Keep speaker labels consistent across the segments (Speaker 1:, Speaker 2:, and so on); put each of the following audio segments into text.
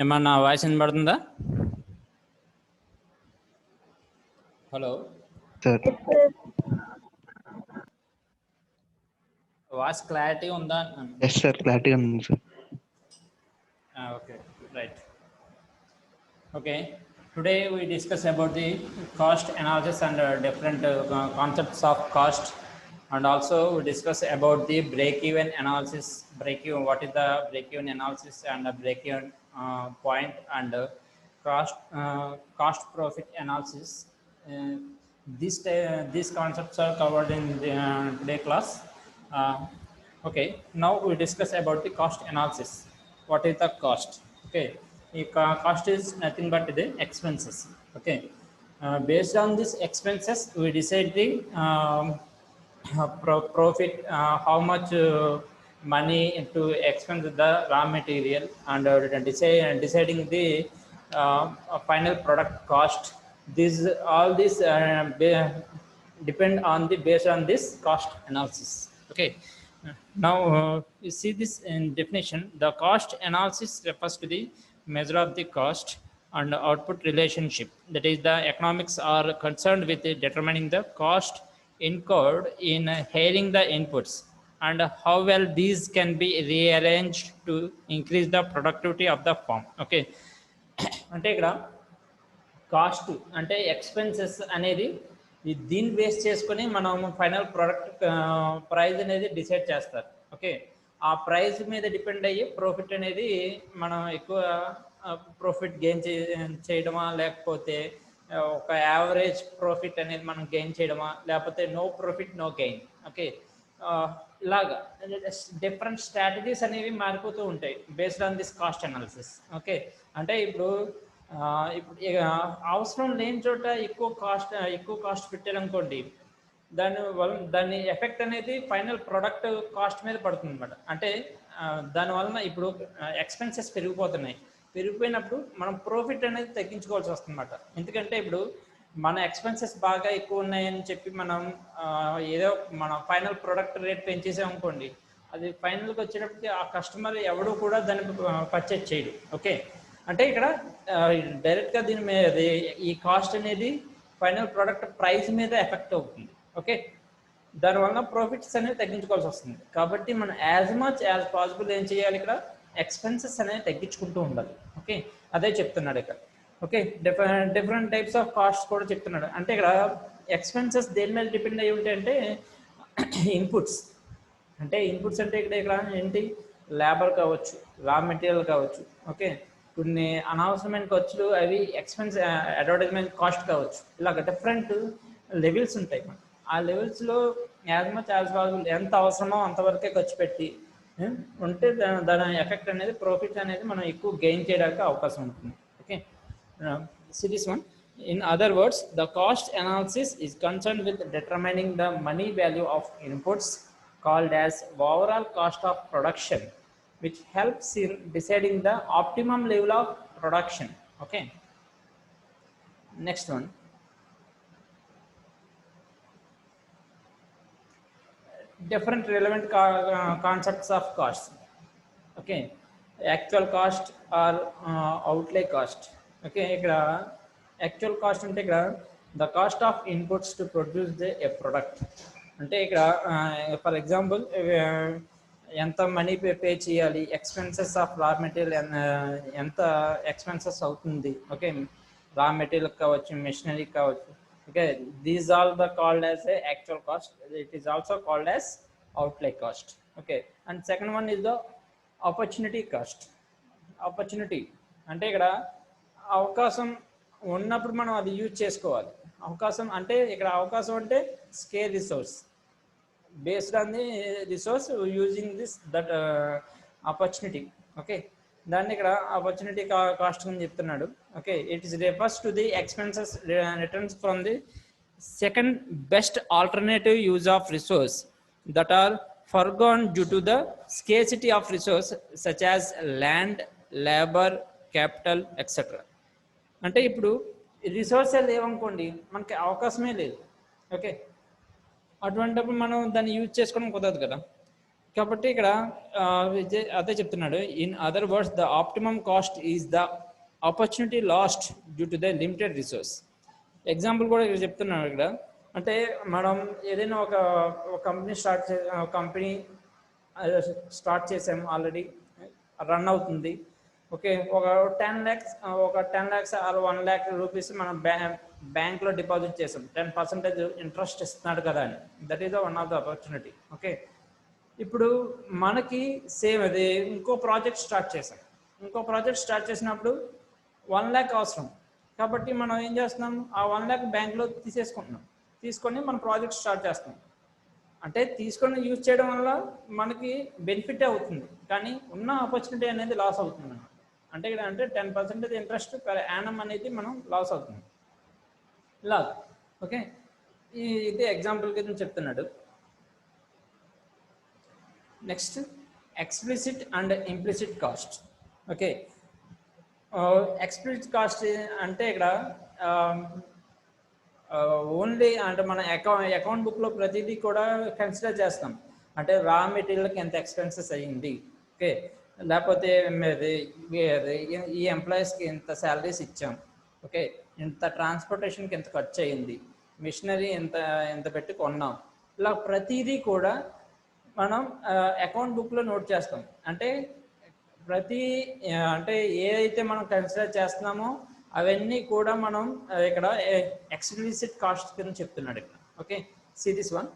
Speaker 1: ఏమన్నా వాయిస్ వినబడుతుందా? Hello
Speaker 2: sir
Speaker 1: voice clarity ఉందా?
Speaker 2: ఎస్ సార్ క్లారిటీగా ఉంది sir.
Speaker 1: Okay, right. Okay, today we discuss about the cost analysis and different concepts of cost, and also we discuss about the break-even analysis. Break-even, what is the break-even analysis and the break-even point, and cost profit analysis. These concepts are covered in the today class. Okay, now we discuss about the cost analysis. What is the cost? Okay, the cost is nothing but the expenses. Okay, based on these expenses we decide the profit, how much money to expend the raw material, and deciding the final product cost. All these depend on the based on this cost analysis. Okay, now you see this in definition. The cost analysis refers to the measure of the cost and output relationship. That is, the economics are concerned with determining the cost incurred in hiring the inputs and how well these can be rearranged to increase the productivity of the firm. Okay, అంటే ఇక్కడ cost అంటే expenses అనేది దీన్ని base చేసుకొని మనం final product price అనేది decide చేస్తారు. Okay, ఆ ప్రైస్ మీద డిపెండ్ అయ్యి ప్రాఫిట్ అనేది మనం ఎక్కువ ప్రాఫిట్ గెయిన్ చేయడమా, లేకపోతే ఒక యావరేజ్ ప్రాఫిట్ అనేది మనం గెయిన్ చేయడమా, లేకపోతే no profit no gain. Okay, ఇలాగా డిఫరెంట్ స్ట్రాటజీస్ అనేవి మారిపోతూ ఉంటాయి based on this cost analysis. Okay, అంటే ఇప్పుడు అవసరం లేని చోట ఎక్కువ కాస్ట్ పెట్టారనుకోండి, దాని ఎఫెక్ట్ అనేది ఫైనల్ ప్రొడక్ట్ కాస్ట్ మీద పడుతుంది అనమాట. అంటే దానివలన ఇప్పుడు ఎక్స్పెన్సెస్ పెరిగిపోయినప్పుడు మనం ప్రాఫిట్ అనేది తగ్గించుకోవాల్సి వస్తుంది అనమాట. ఎందుకంటే ఇప్పుడు మన ఎక్స్పెన్సెస్ బాగా ఎక్కువ ఉన్నాయని చెప్పి మనం ఏదో మన ఫైనల్ ప్రొడక్ట్ రేట్ పెంచేసామనుకోండి, అది ఫైనల్కి వచ్చేటప్పటికి ఆ కస్టమర్ ఎవడు కూడా దాన్ని పర్చేజ్ చేయడు. ఓకే, అంటే ఇక్కడ డైరెక్ట్గా దీని మీద ఈ కాస్ట్ అనేది ఫైనల్ ప్రోడక్ట్ ప్రైస్ మీద ఎఫెక్ట్ అవుతుంది. ఓకే, దానివల్ల ప్రాఫిట్స్ అనేవి తగ్గించుకోవాల్సి వస్తుంది. కాబట్టి మనం యాజ్ మచ్ యాజ్ పాసిబుల్ ఏం చేయాలి, ఇక్కడ ఎక్స్పెన్సెస్ అనేవి తగ్గించుకుంటూ ఉండాలి. ఓకే, అదే చెప్తున్నాడు ఇక్కడ. Okay, different types of cost కూడా చెప్తున్నాడు. అంటే ఇక్కడ ఎక్స్పెన్సెస్ దేని మీద డిపెండ్ అయ్యి ఉంటాయి అంటే ఇన్పుట్స్. అంటే ఇన్పుట్స్ అంటే ఇక్కడ ఏంటి, లేబర్ కావచ్చు, రా మెటీరియల్ కావచ్చు. ఓకే, కొన్ని అనవసరమైన ఖర్చులు అవి ఎక్స్పెన్స్, అడ్వర్టైజ్మెంట్ కాస్ట్ కావచ్చు. ఇలాగ డిఫరెంట్ లెవెల్స్ ఉంటాయి. ఆ లెవెల్స్లో యాజ్ మచ్ యాజ్ పాసిబుల్ ఎంత అవసరమో అంతవరకే ఖర్చు పెట్టి ఉంటే దాని ఎఫెక్ట్ అనేది ప్రాఫిట్ అనేది మనం ఎక్కువ గెయిన్ చేయడానికి అవకాశం ఉంటుంది. Okay, series one. In other words, the cost analysis is concerned with determining the money value of inputs called as overall cost of production, which helps in deciding the optimum level of production. Okay, next one. Different relevant concepts of costs. Okay, actual cost or outlay cost. Okay, ఇక్కడ actual cost అంటే ఇక్కడ the cost of inputs to produce A product. అంటే ఇక్కడ for example ఎంత money pay చేయాలి, expenses of raw material ఎంత expenses అవుతుంది. Okay, raw material కావచ్చు, మెషినరీ కావచ్చు. Okay, these all the called as a actual cost. It is also called as అవుట్లే cost. Okay, and second one is the opportunity cost. Opportunity అంటే ఇక్కడ అవకాశం ఉన్నప్పుడు మనం అది యూజ్ చేసుకోవాలి. అవకాశం అంటే ఇక్కడ అవకాశం అంటే scarce resource, based on the resource using this that opportunity. Okay, దాన్ని ఇక్కడ ఆపర్చునిటీ కాస్ట్ అని చెప్తున్నాడు. Okay, it is refers to the expenses returns from the second best alternative use of resource that are forgone due to the scarcity of resource such as land, labour, capital etcetera. అంటే ఇప్పుడు రిసోర్సే లేవనుకోండి, మనకి అవకాశమే లేదు. Okay, అటువంటిప్పుడు మనం దాన్ని use చేసుకోవడం కుదరదు కదా. కాబట్టి ఇక్కడ అదే చెప్తున్నాడు. In other words the optimum cost is the opportunity last due to the limited resource. Example కూడా ఇక్కడ చెప్తున్నాడు ఇక్కడ. అంటే మనం ఏదైనా ఒక కంపెనీ కంపెనీ స్టార్ట్ చేసాము, ఆల్రెడీ రన్ అవుతుంది. ఓకే, ఒక 10 lakhs ఆర్ 1 lakh రూపీస్ మనం బ్యాంక్లో డిపాజిట్ చేసాం. 10% ఇంట్రెస్ట్ ఇస్తున్నాడు కదా అని. That is the one of the opportunity. Okay, ఇప్పుడు మనకి సేమ్ అది ఇంకో ప్రాజెక్ట్ స్టార్ట్ చేసినప్పుడు 1 lakh అవసరం. కాబట్టి మనం ఏం చేస్తున్నాం, ఆ 1 lakh బ్యాంక్లో తీసుకొని మన ప్రాజెక్ట్ స్టార్ట్ చేస్తాం. అంటే తీసుకొని యూజ్ చేయడం వల్ల మనకి బెనిఫిట్ అవుతుంది, కానీ ఉన్న ఆపర్చునిటీ అనేది లాస్ అవుతుంది అన్నమాట. అంటే ఇక్కడ అంటే 10% ఇంట్రెస్ట్ పర్ యానం అనేది మనం లాస్ అవుతుంది ఇలా. ఓకే, ఇది ఎగ్జాంపుల్ కింద చెప్తున్నాడు. Next explicit and implicit cost. Okay, explicit cost అంటే ఇక్కడ ఓన్లీ అంటే మన అకౌంట్ బుక్లో ప్రతిదీ కూడా కన్సిడర్ చేస్తాం. అంటే రా మెటీరియల్కి ఎంత ఎక్స్పెన్సెస్ అయ్యింది, ఓకే, లేకపోతే ఈ ఎంప్లాయీస్కి ఎంత శాలరీస్ ఇచ్చాం, ఓకే, ఇంత ట్రాన్స్పోర్టేషన్కి ఎంత ఖర్చు అయ్యింది, మిషనరీ ఎంత పెట్టి కొన్నాం, ఇలా ప్రతిదీ కూడా మనం అకౌంట్ బుక్లో నోట్ చేస్తాం. అంటే అంటే ఏదైతే మనం కన్సిడర్ చేస్తున్నామో అవన్నీ కూడా మనం ఇక్కడ ఎక్స్ప్లిసిట్ కాస్ట్ కింద చెప్తున్నాడు ఇక్కడ. Okay, see this one.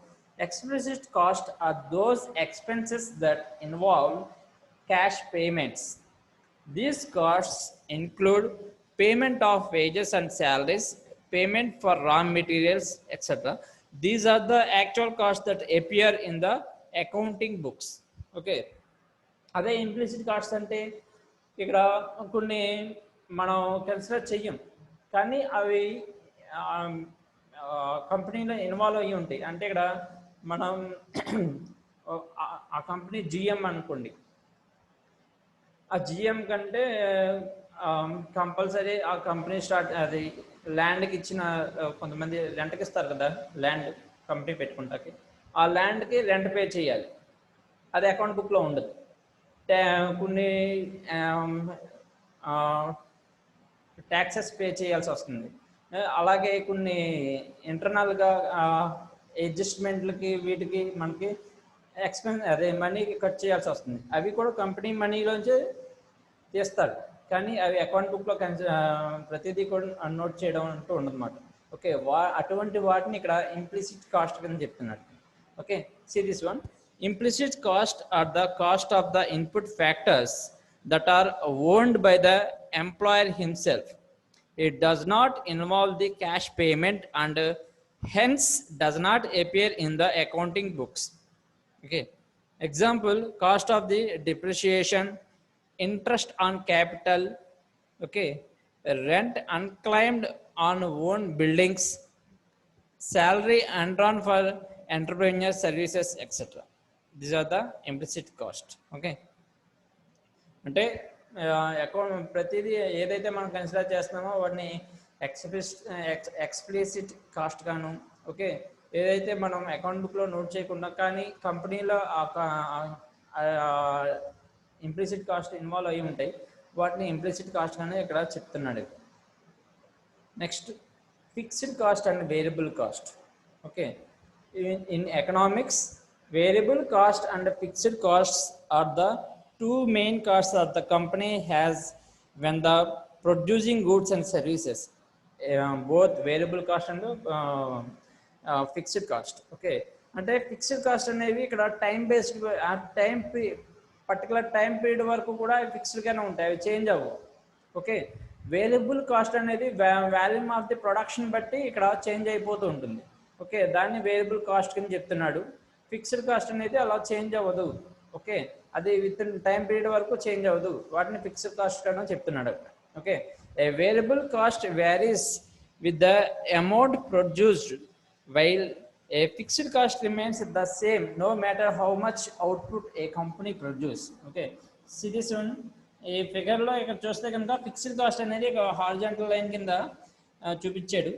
Speaker 1: Explicit cost are those expenses that involve cash payments. These costs include payment of wages and salaries, payment for raw materials, etc. These are the actual costs that appear in the accounting books. Okay, అదే implicit cost అంటే ఇక్కడ కొన్ని మనం consider చెయ్యం, కానీ అవి కంపెనీలో involve అయ్యి ఉంటాయి. అంటే ఇక్కడ మనం ఆ కంపెనీ జిఎం అనుకోండి, ఆ జిఎం కంటే కంపల్సరీ ఆ కంపెనీ అది ల్యాండ్కి ఇచ్చిన కొంతమంది రెంట్కి ఇస్తారు కదా, ల్యాండ్ కంపెనీ పెట్టుకుంటాకి, ఆ ల్యాండ్కి రెంట్ పే చేయాలి. అది అకౌంట్ బుక్లో ఉండదు. కొన్ని ట్యాక్సెస్ పే చేయాల్సి వస్తుంది. అలాగే కొన్ని ఇంటర్నల్గా అడ్జస్ట్మెంట్లకి వీటికి మనకి మనీ కట్ చేయాల్సి వస్తుంది. అవి కూడా కంపెనీ మనీలోంచి తీస్తారు, కానీ అవి అకౌంట్ బుక్లో ప్రతిదీ కూడా నోట్ చేయడం అంటూ ఉండదన్నమాట. ఓకే, అటువంటి వాటిని ఇక్కడ ఇంప్లిసిట్ కాస్ట్ కింద చెప్తున్నాడు. Okay, see this one. Implicit cost are the cost of the input factors that are owned by the employer himself. It does not involve the cash payment and hence does not appear in the accounting books. Okay, example, cost of the depreciation, interest on capital, okay, rent unclaimed on own buildings, salary undrawn for entrepreneur services, etc. These are the implicit cost. Okay, అంటే account ప్రతిదీ ఏదైతే మనం consider చేస్తున్నామో వాటిని explicit cost గాను, okay, ఏదైతే మనం account బుక్లో నోట్ చేయకుండా కానీ కంపెనీలో ఇంప్లిసిట్ కాస్ట్ ఇన్వాల్వ్ అయ్యి ఉంటాయి, వాటిని ఇంప్లిసిట్ కాస్ట్ కానీ ఇక్కడ చెప్తున్నాడు. Next fixed cost and variable cost. Okay, in economics variable cost and fixed costs are the two main costs that the company has when the producing goods and services, both variable cost and fixed cost. Okay, అంటే fixed cost అనేవి ఇక్కడ time based, ఆ particular time period వరకు కూడా ఫిక్స్డ్గానే ఉంటాయి, అవి change అవ్వవు. Okay, variable cost అనేది వాల్యూమ్ ఆఫ్ ది ప్రొడక్షన్ బట్టి ఇక్కడ చేంజ్ అయిపోతూ ఉంటుంది. ఓకే, దాన్ని వేరియబుల్ కాస్ట్ కింద చెప్తున్నాడు. ఫిక్స్డ్ కాస్ట్ అనేది అలా చేంజ్ అవ్వదు. ఓకే, అది విత్ ఇన్ టైం పీరియడ్ వరకు చేంజ్ అవ్వదు, వాటిని ఫిక్స్డ్ కాస్ట్ అని చెప్తున్నాడు. Okay, A variable cost varies with the amount produced while a fixed cost remains the same no matter how much output a company produce. Okay, see this one. ఈ ఫిగర్లో ఇక్కడ చూస్తే కనుక fixed cost అనేది horizontal line కింద చూపించాడు.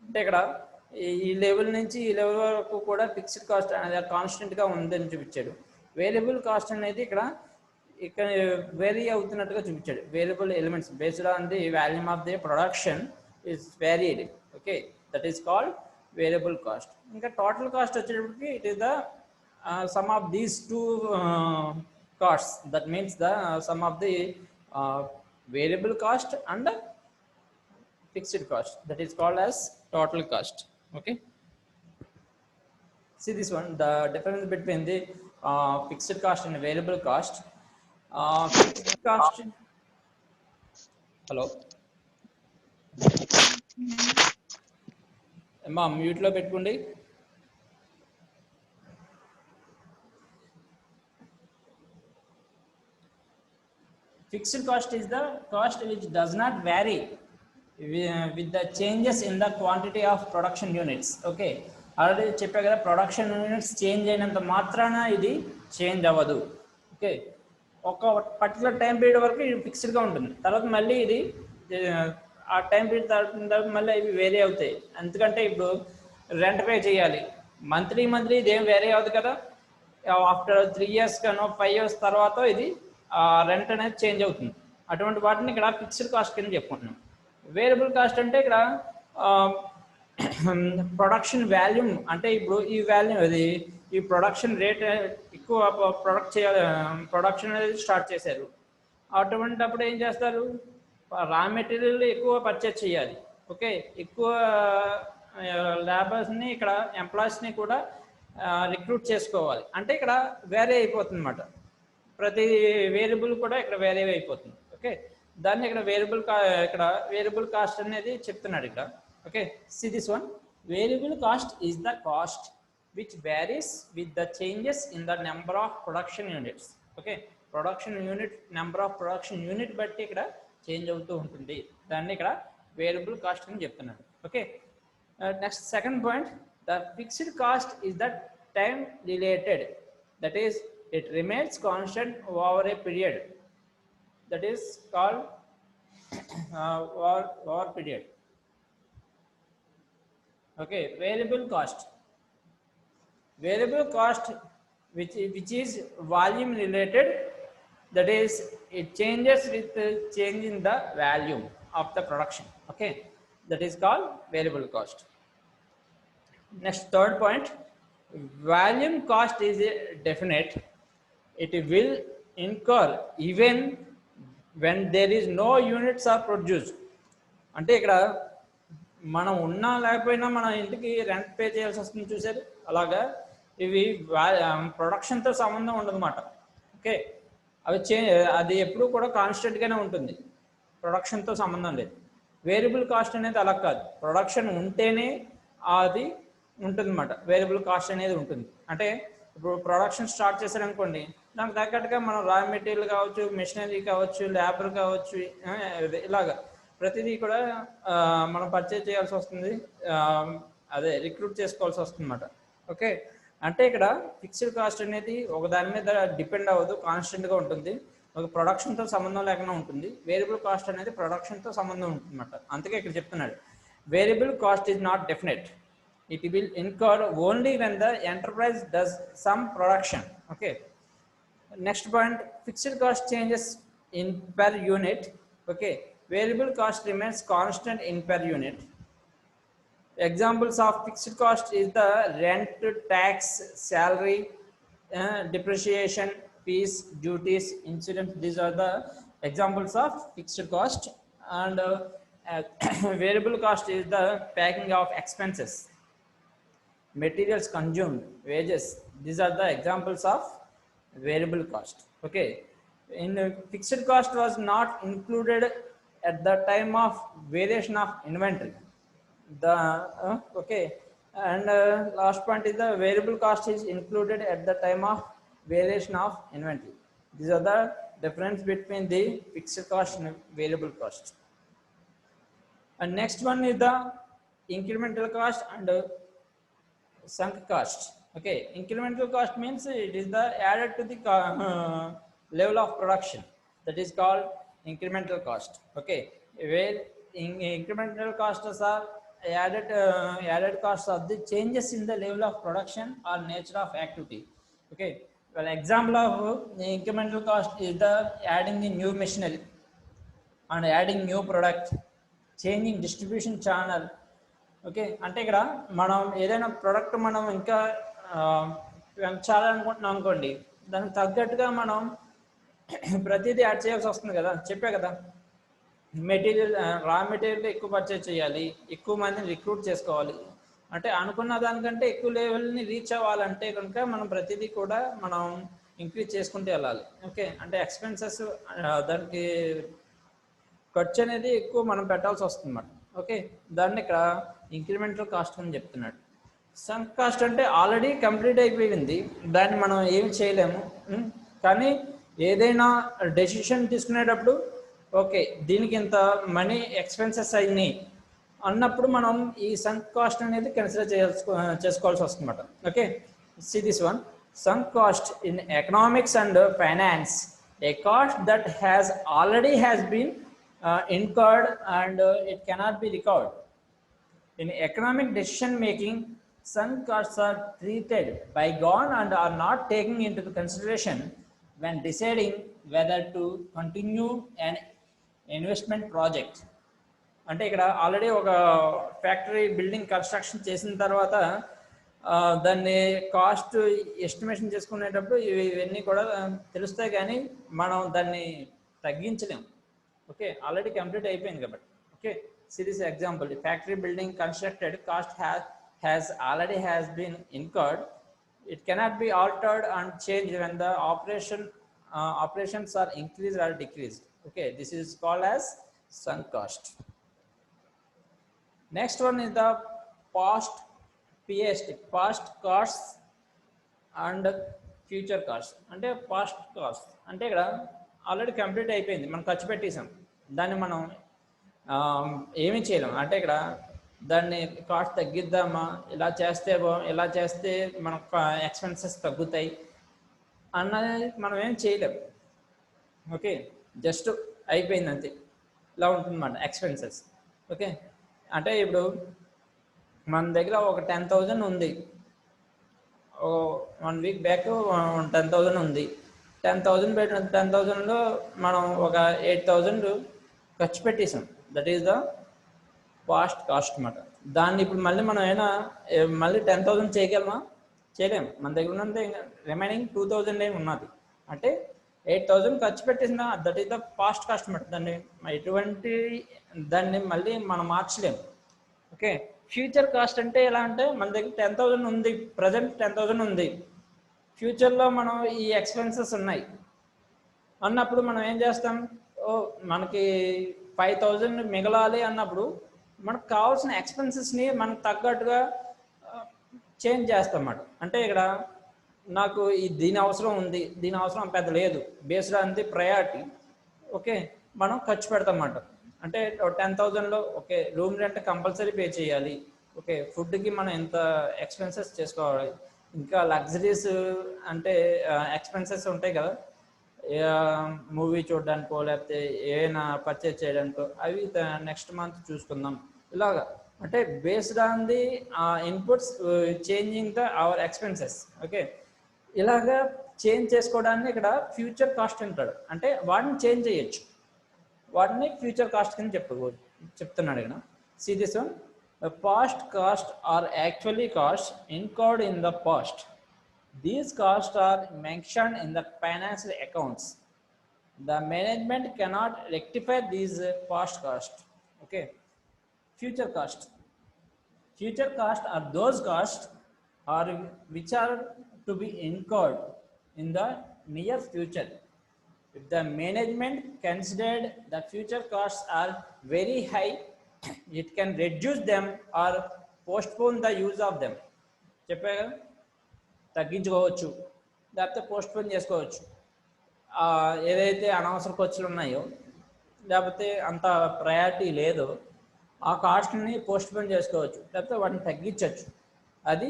Speaker 1: అంటే ఇక్కడ ఈ లెవెల్ నుంచి ఈ లెవెల్ వరకు కూడా ఫిక్స్డ్ కాస్ట్ అనేది కాన్స్టెంట్గా ఉందని చూపించాడు. వేరియబుల్ కాస్ట్ అనేది ఇక్కడ వేరీ అవుతున్నట్టుగా చూపించాడు. Variable elements based on the volume of the production is varied. Okay, that is called variable cost. ఇంకా టోటల్ కాస్ట్ వచ్చేటప్పటికి it is the sum of these two costs, that means the sum of the variable cost and fixed cost, that is called as total cost. Okay, see this one, the difference between the fixed cost and variable cost. Fixed cost, hello అమ్మా mute లో పెట్టుకోండి. Fixed cost is the cost which does not vary with the changes in the quantity of production units. Okay, already చెప్పా కదా, production units change అయినంత మాత్రాన ఇది change అవ్వదు. Okay, ఒక పర్టికులర్ టైం పీరియడ్ వరకు ఇది ఫిక్స్డ్గా ఉంటుంది, తర్వాత మళ్ళీ ఇది ఆ టైం పీరియడ్ తర్వాత మళ్ళీ ఇవి వేరే అవుతాయి. ఎందుకంటే ఇప్పుడు రెంట్ పే చేయాలి, మంత్లీ ఇది ఏం వేరే అవ్వదు కదా. ఆఫ్టర్ 3 years కానో 5 years తర్వాత ఇది రెంట్ అనేది చేంజ్ అవుతుంది. అటువంటి వాటిని ఇక్కడ ఫిక్స్డ్ కాస్ట్ కింద చెప్పుకుంటున్నాం. వేరియబుల్ కాస్ట్ అంటే ఇక్కడ ప్రొడక్షన్ వాల్యూమ్, అంటే ఇప్పుడు ఈ వాల్యూమ్ అది ఈ ప్రొడక్షన్ రేట్ ఎక్కువ ప్రొడక్షన్ అనేది స్టార్ట్ చేశారు. అటువంటిప్పుడు ఏం చేస్తారు, రా మెటీరియల్ ఎక్కువ పర్చేజ్ చేయాలి. ఓకే, ఎక్కువ లేబర్స్ని ఇక్కడ ఎంప్లాయీస్ని కూడా రిక్రూట్ చేసుకోవాలి. అంటే ఇక్కడ వేరే అయిపోతుంది అన్నమాట, ప్రతి వేరియబుల్ కూడా ఇక్కడ వేరే అయిపోతుంది. ఓకే, దాన్ని ఇక్కడ వేరియబుల్ కాస్ట్ అనేది చెప్తున్నాడు ఇక్కడ. Okay, see this one, variable cost is the cost which varies with the changes in the number of production units. Okay, production unit number of production unit బట్టి ఇక్కడ చేంజ్ అవుతూ ఉంటుంది, దాన్ని ఇక్కడ వేరియబుల్ కాస్ట్ అని చెప్తున్నాడు. Okay, next second point, the fixed cost is the time related, that is it remains constant over a period, that is called over period. Okay, variable cost which is volume related, that is it changes with the change in the value of the production. Okay, that is called variable cost. Next, third point, volume cost is definite, it will incur even when there is no units are produced. అంటే ఇక్కడ మనం ఉన్నా లేకపోయినా మన ఇంటికి rent pay చేయాల్సి వస్తుంది చూసారు, అలాగా ఇవి ప్రొడక్షన్తో సంబంధం ఉండదన్నమాట. ఓకే, అది ఎప్పుడూ కూడా కాన్స్టెంట్గానే ఉంటుంది, ప్రొడక్షన్తో సంబంధం లేదు. వేరియబుల్ కాస్ట్ అనేది అలా కాదు, ప్రొడక్షన్ ఉంటేనే అది ఉంటుందన్నమాట, వేరియబుల్ కాస్ట్ అనేది ఉంటుంది. అంటే ఇప్పుడు ప్రొడక్షన్ స్టార్ట్ చేశారనుకోండి, దానికి తగ్గట్టుగా మనం రా మెటీరియల్ కావచ్చు, మెషినరీ కావచ్చు, లేబర్ కావచ్చు, ఇలాగా ప్రతిదీ కూడా మనం పర్చేజ్ చేయాల్సి వస్తుంది, అదే రిక్రూట్ చేసుకోవాల్సి వస్తుంది అన్నమాట. ఓకే, అంటే ఇక్కడ ఫిక్స్డ్ కాస్ట్ అనేది ఒక దాని మీద డిపెండ్ అవ్వదు, కాన్స్టెంట్గా ఉంటుంది, ఒక ప్రొడక్షన్తో సంబంధం లేకుండా ఉంటుంది. వేరియబుల్ కాస్ట్ అనేది ప్రొడక్షన్తో సంబంధం ఉంటుంది అన్నమాట. అందుకే ఇక్కడ చెప్తున్నాడు, variable cost is not definite, it will incur only when the enterprise does some production. Okay, next point, fixed cost changes in per unit. Okay, variable cost remains constant in per unit. Examples of fixed cost is the rent, tax, salary, depreciation, fees, duties, insurance. These are the examples of fixed cost. And variable cost is the packing of expenses, materials consumed, wages. These are the examples of variable cost. Okay, in fixed cost was not included at the time of variation of inventory. The okay, and last point is the variable cost is included at the time of variation of inventory. These are the difference between the fixed cost and variable cost. And next one is the incremental cost and sunk cost. Okay, incremental cost means it is the added to the level of production, that is called incremental cost. Okay, where incremental costs are added costs of the changes in the level of production or nature of activity. Okay, well, example of the incremental cost is the adding the new machinery and adding new product, changing distribution channel. Okay, అంటే ఇక్కడ మనం ఏదైనా product మనం ఇంకా పెంచాలనుకుంటున్నాం అనుకోండి, దానికి తగ్గట్టుగా మనం ప్రతిదీ యాడ్ చేయాల్సి వస్తుంది కదా, చెప్పే కదా. మెటీరియల్, రా మెటీరియల్ ఎక్కువ పర్చేజ్ చేయాలి, ఎక్కువ మందిని రిక్రూట్ చేసుకోవాలి, అంటే అనుకున్న దానికంటే ఎక్కువ లెవెల్ని రీచ్ అవ్వాలంటే కనుక మనం ప్రతిదీ కూడా మనం ఇంక్రీజ్ చేసుకుంటూ వెళ్ళాలి. ఓకే, అంటే ఎక్స్పెన్సెస్, దానికి ఖర్చు అనేది ఎక్కువ మనం పెట్టాల్సి వస్తుంది అన్నమాట. ఓకే, దాన్ని ఇక్కడ ఇంక్రిమెంటల్ కాస్ట్ అని చెప్తున్నాడు. సంక్ కాస్ట్ అంటే ఆల్రెడీ కంప్లీట్ అయిపోయింది, దాన్ని మనం ఏమి చేయలేము. కానీ ఏదైనా డెసిషన్ తీసుకునేటప్పుడు ఓకే దీనికి ఇంత మనీ ఎక్స్పెన్సెస్ అయినాయి అన్నప్పుడు మనం ఈ సంక్ కాస్ట్ అనేది కన్సిడర్ చేసుకోవాల్సి వస్తుంది అన్నమాట. Okay, see this one, sunk cost in economics and finance, a cost that has already has been incurred and it cannot be recovered. In economic decision making, sunk costs are treated by gone and are not taken into the consideration when deciding whether to continue an investment project. అంటే ఇక్కడ already ఒక factory building construction చేసిన తర్వాత దాన్ని cost estimation చేసుకునేటప్పుడు ఇవన్నీ కూడా తెలుస్తాయి, కానీ మనం దాన్ని తగ్గించలేము. ఓకే, ఆల్రెడీ కంప్లీట్ అయిపోయింది కాబట్టి. Okay, series example, factory building constructed, cost has already has been incurred, it cannot be altered and change when the operations are increased or decreased. Okay, this is called as sunk cost. Next one is the past costs and future cost. అంటే past cost అంటే ఇక్కడ already complete అయిపోయింది, మనం ఖర్చు పెట్టేసాం, దాన్ని మనం ఏమీ చేయలేం. అంటే ఇక్కడ దాన్ని కాస్ట్ తగ్గిద్దామా, ఇలా చేస్తే మన ఎక్స్పెన్సెస్ తగ్గుతాయి అన్నది మనం ఏం చేయలేం. ఓకే, జస్ట్ అయిపోయింది అంతే, ఇలా ఉంటుందన్నమాట ఎక్స్పెన్సెస్. ఓకే, అంటే ఇప్పుడు మన దగ్గర ఒక 10,000 ఉంది, 1 వీక్ బ్యాక్ 10,000 ఉంది. 10,000 పెట్టిన 10,000లో మనం ఒక 8,000 ఖర్చు పెట్టేసాం, that is the past cost అన్నమాట. దాన్ని ఇప్పుడు మళ్ళీ మనం మళ్ళీ 10,000 చేయగలమా? చేయలేము. మన దగ్గర ఉన్నంత రిమైనింగ్ 2,000 ఉన్నది, అంటే 8,000 ఖర్చు పెట్టేసిన, that is the past cost అన్నమాట. దాన్ని మళ్ళీ మనం మార్చలేము. ఓకే, ఫ్యూచర్ కాస్ట్ అంటే ఎలా అంటే మన దగ్గర 10,000 ఉంది, ప్రజెంట్ 10,000 ఉంది, ఫ్యూచర్లో మనం ఈ ఎక్స్పెన్సెస్ ఉన్నాయి అన్నప్పుడు మనం ఏం చేస్తాం, మనకి 5,000 మిగలాలి అన్నప్పుడు మనకు కావాల్సిన ఎక్స్పెన్సెస్ని మనకు తగ్గట్టుగా చేంజ్ చేస్తాం అన్నమాట. అంటే ఇక్కడ నాకు దీని అవసరం ఉంది, దీని అవసరం పెద్ద లేదు, based on the priority. Okay, మనం ఖర్చు పెడతాం అన్నమాట. అంటే 10,000లో okay room rent compulsory pay చేయాలి, ఓకే ఫుడ్కి మనం ఎంత ఎక్స్పెన్సెస్ చేసుకోవాలి, ఇంకా లగ్జరీస్ అంటే ఎక్స్పెన్సెస్ ఉంటాయి కదా, మూవీ చూడడానికో లేకపోతే ఏమైనా పర్చేజ్ చేయడానికో, అవి నెక్స్ట్ మంత్ చూసుకుందాం. ఇలాగా అంటే based on the inputs changing the our expenses. Okay, ఇలాగా చేంజ్ చేసుకోవడాన్ని ఇక్కడ ఫ్యూచర్ కాస్ట్ అంటాడు. అంటే వాటిని చేంజ్ చేయొచ్చు, వాటిని ఫ్యూచర్ కాస్ట్ కింద చెప్తున్నాడు ఇక్కడ. See this one, past costs are actually costs incurred in the past. These costs are mentioned in the financial accounts. The management cannot rectify these past costs. Okay, future cost are those costs which are to be incurred in the near future. If the management considered the future costs are very high, it can reduce them or postpone the use of them. చెప్పే కదా, తగ్గించుకోవచ్చు లేకపోతే postpone చేసుకోవచ్చు. ఏదైతే అనవసర ఖర్చులు ఉన్నాయో లేకపోతే అంత ప్రయారిటీ లేదో ఆ కాస్ట్ని పోస్ట్పోన్ చేసుకోవచ్చు, లేకపోతే వాటిని తగ్గించవచ్చు. అది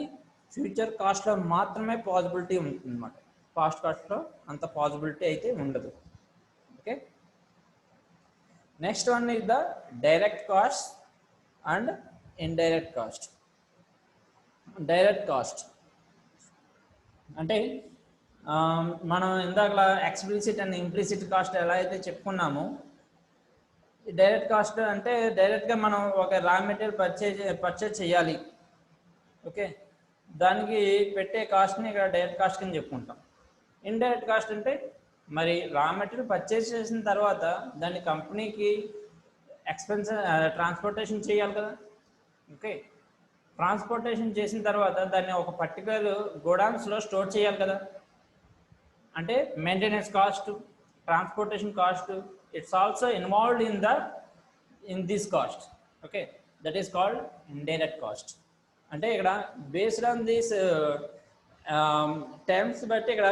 Speaker 1: ఫ్యూచర్ కాస్ట్లో మాత్రమే పాసిబిలిటీ ఉంటుంది అన్నమాట, పాస్ట్ కాస్ట్లో అంత పాసిబిలిటీ అయితే ఉండదు. Okay, next one is the direct cost and indirect cost. Direct cost అంటే మనం ఇందాక ఎక్స్ప్లిసిట్ అండ్ ఇంప్లిసిట్ కాస్ట్ ఎలా అయితే చెప్పుకున్నామో, డైరెక్ట్ కాస్ట్ అంటే డైరెక్ట్గా మనం ఒక రా మెటీరియల్ పర్చేజ్ చేయాలి. ఓకే, దానికి పెట్టే కాస్ట్ని ఇక్కడ డైరెక్ట్ కాస్ట్ కింద చెప్పుకుంటాం. ఇండైరెక్ట్ కాస్ట్ అంటే మరి రా మెటీరియల్ పర్చేజ్ చేసిన తర్వాత దాన్ని కంపెనీకి ట్రాన్స్పోర్టేషన్ చేయాలి కదా. ఓకే, ట్రాన్స్పోర్టేషన్ చేసిన తర్వాత దాన్ని ఒక పర్టికులర్ గోడౌన్స్లో స్టోర్ చేయాలి కదా. అంటే maintenance cost, transportation cost, it's also involved in this cost. Okay, that is called indirect cost. అంటే ఇక్కడ బేస్డ్ ఆన్ దీస్ టర్మ్స్ బట్టి ఇక్కడ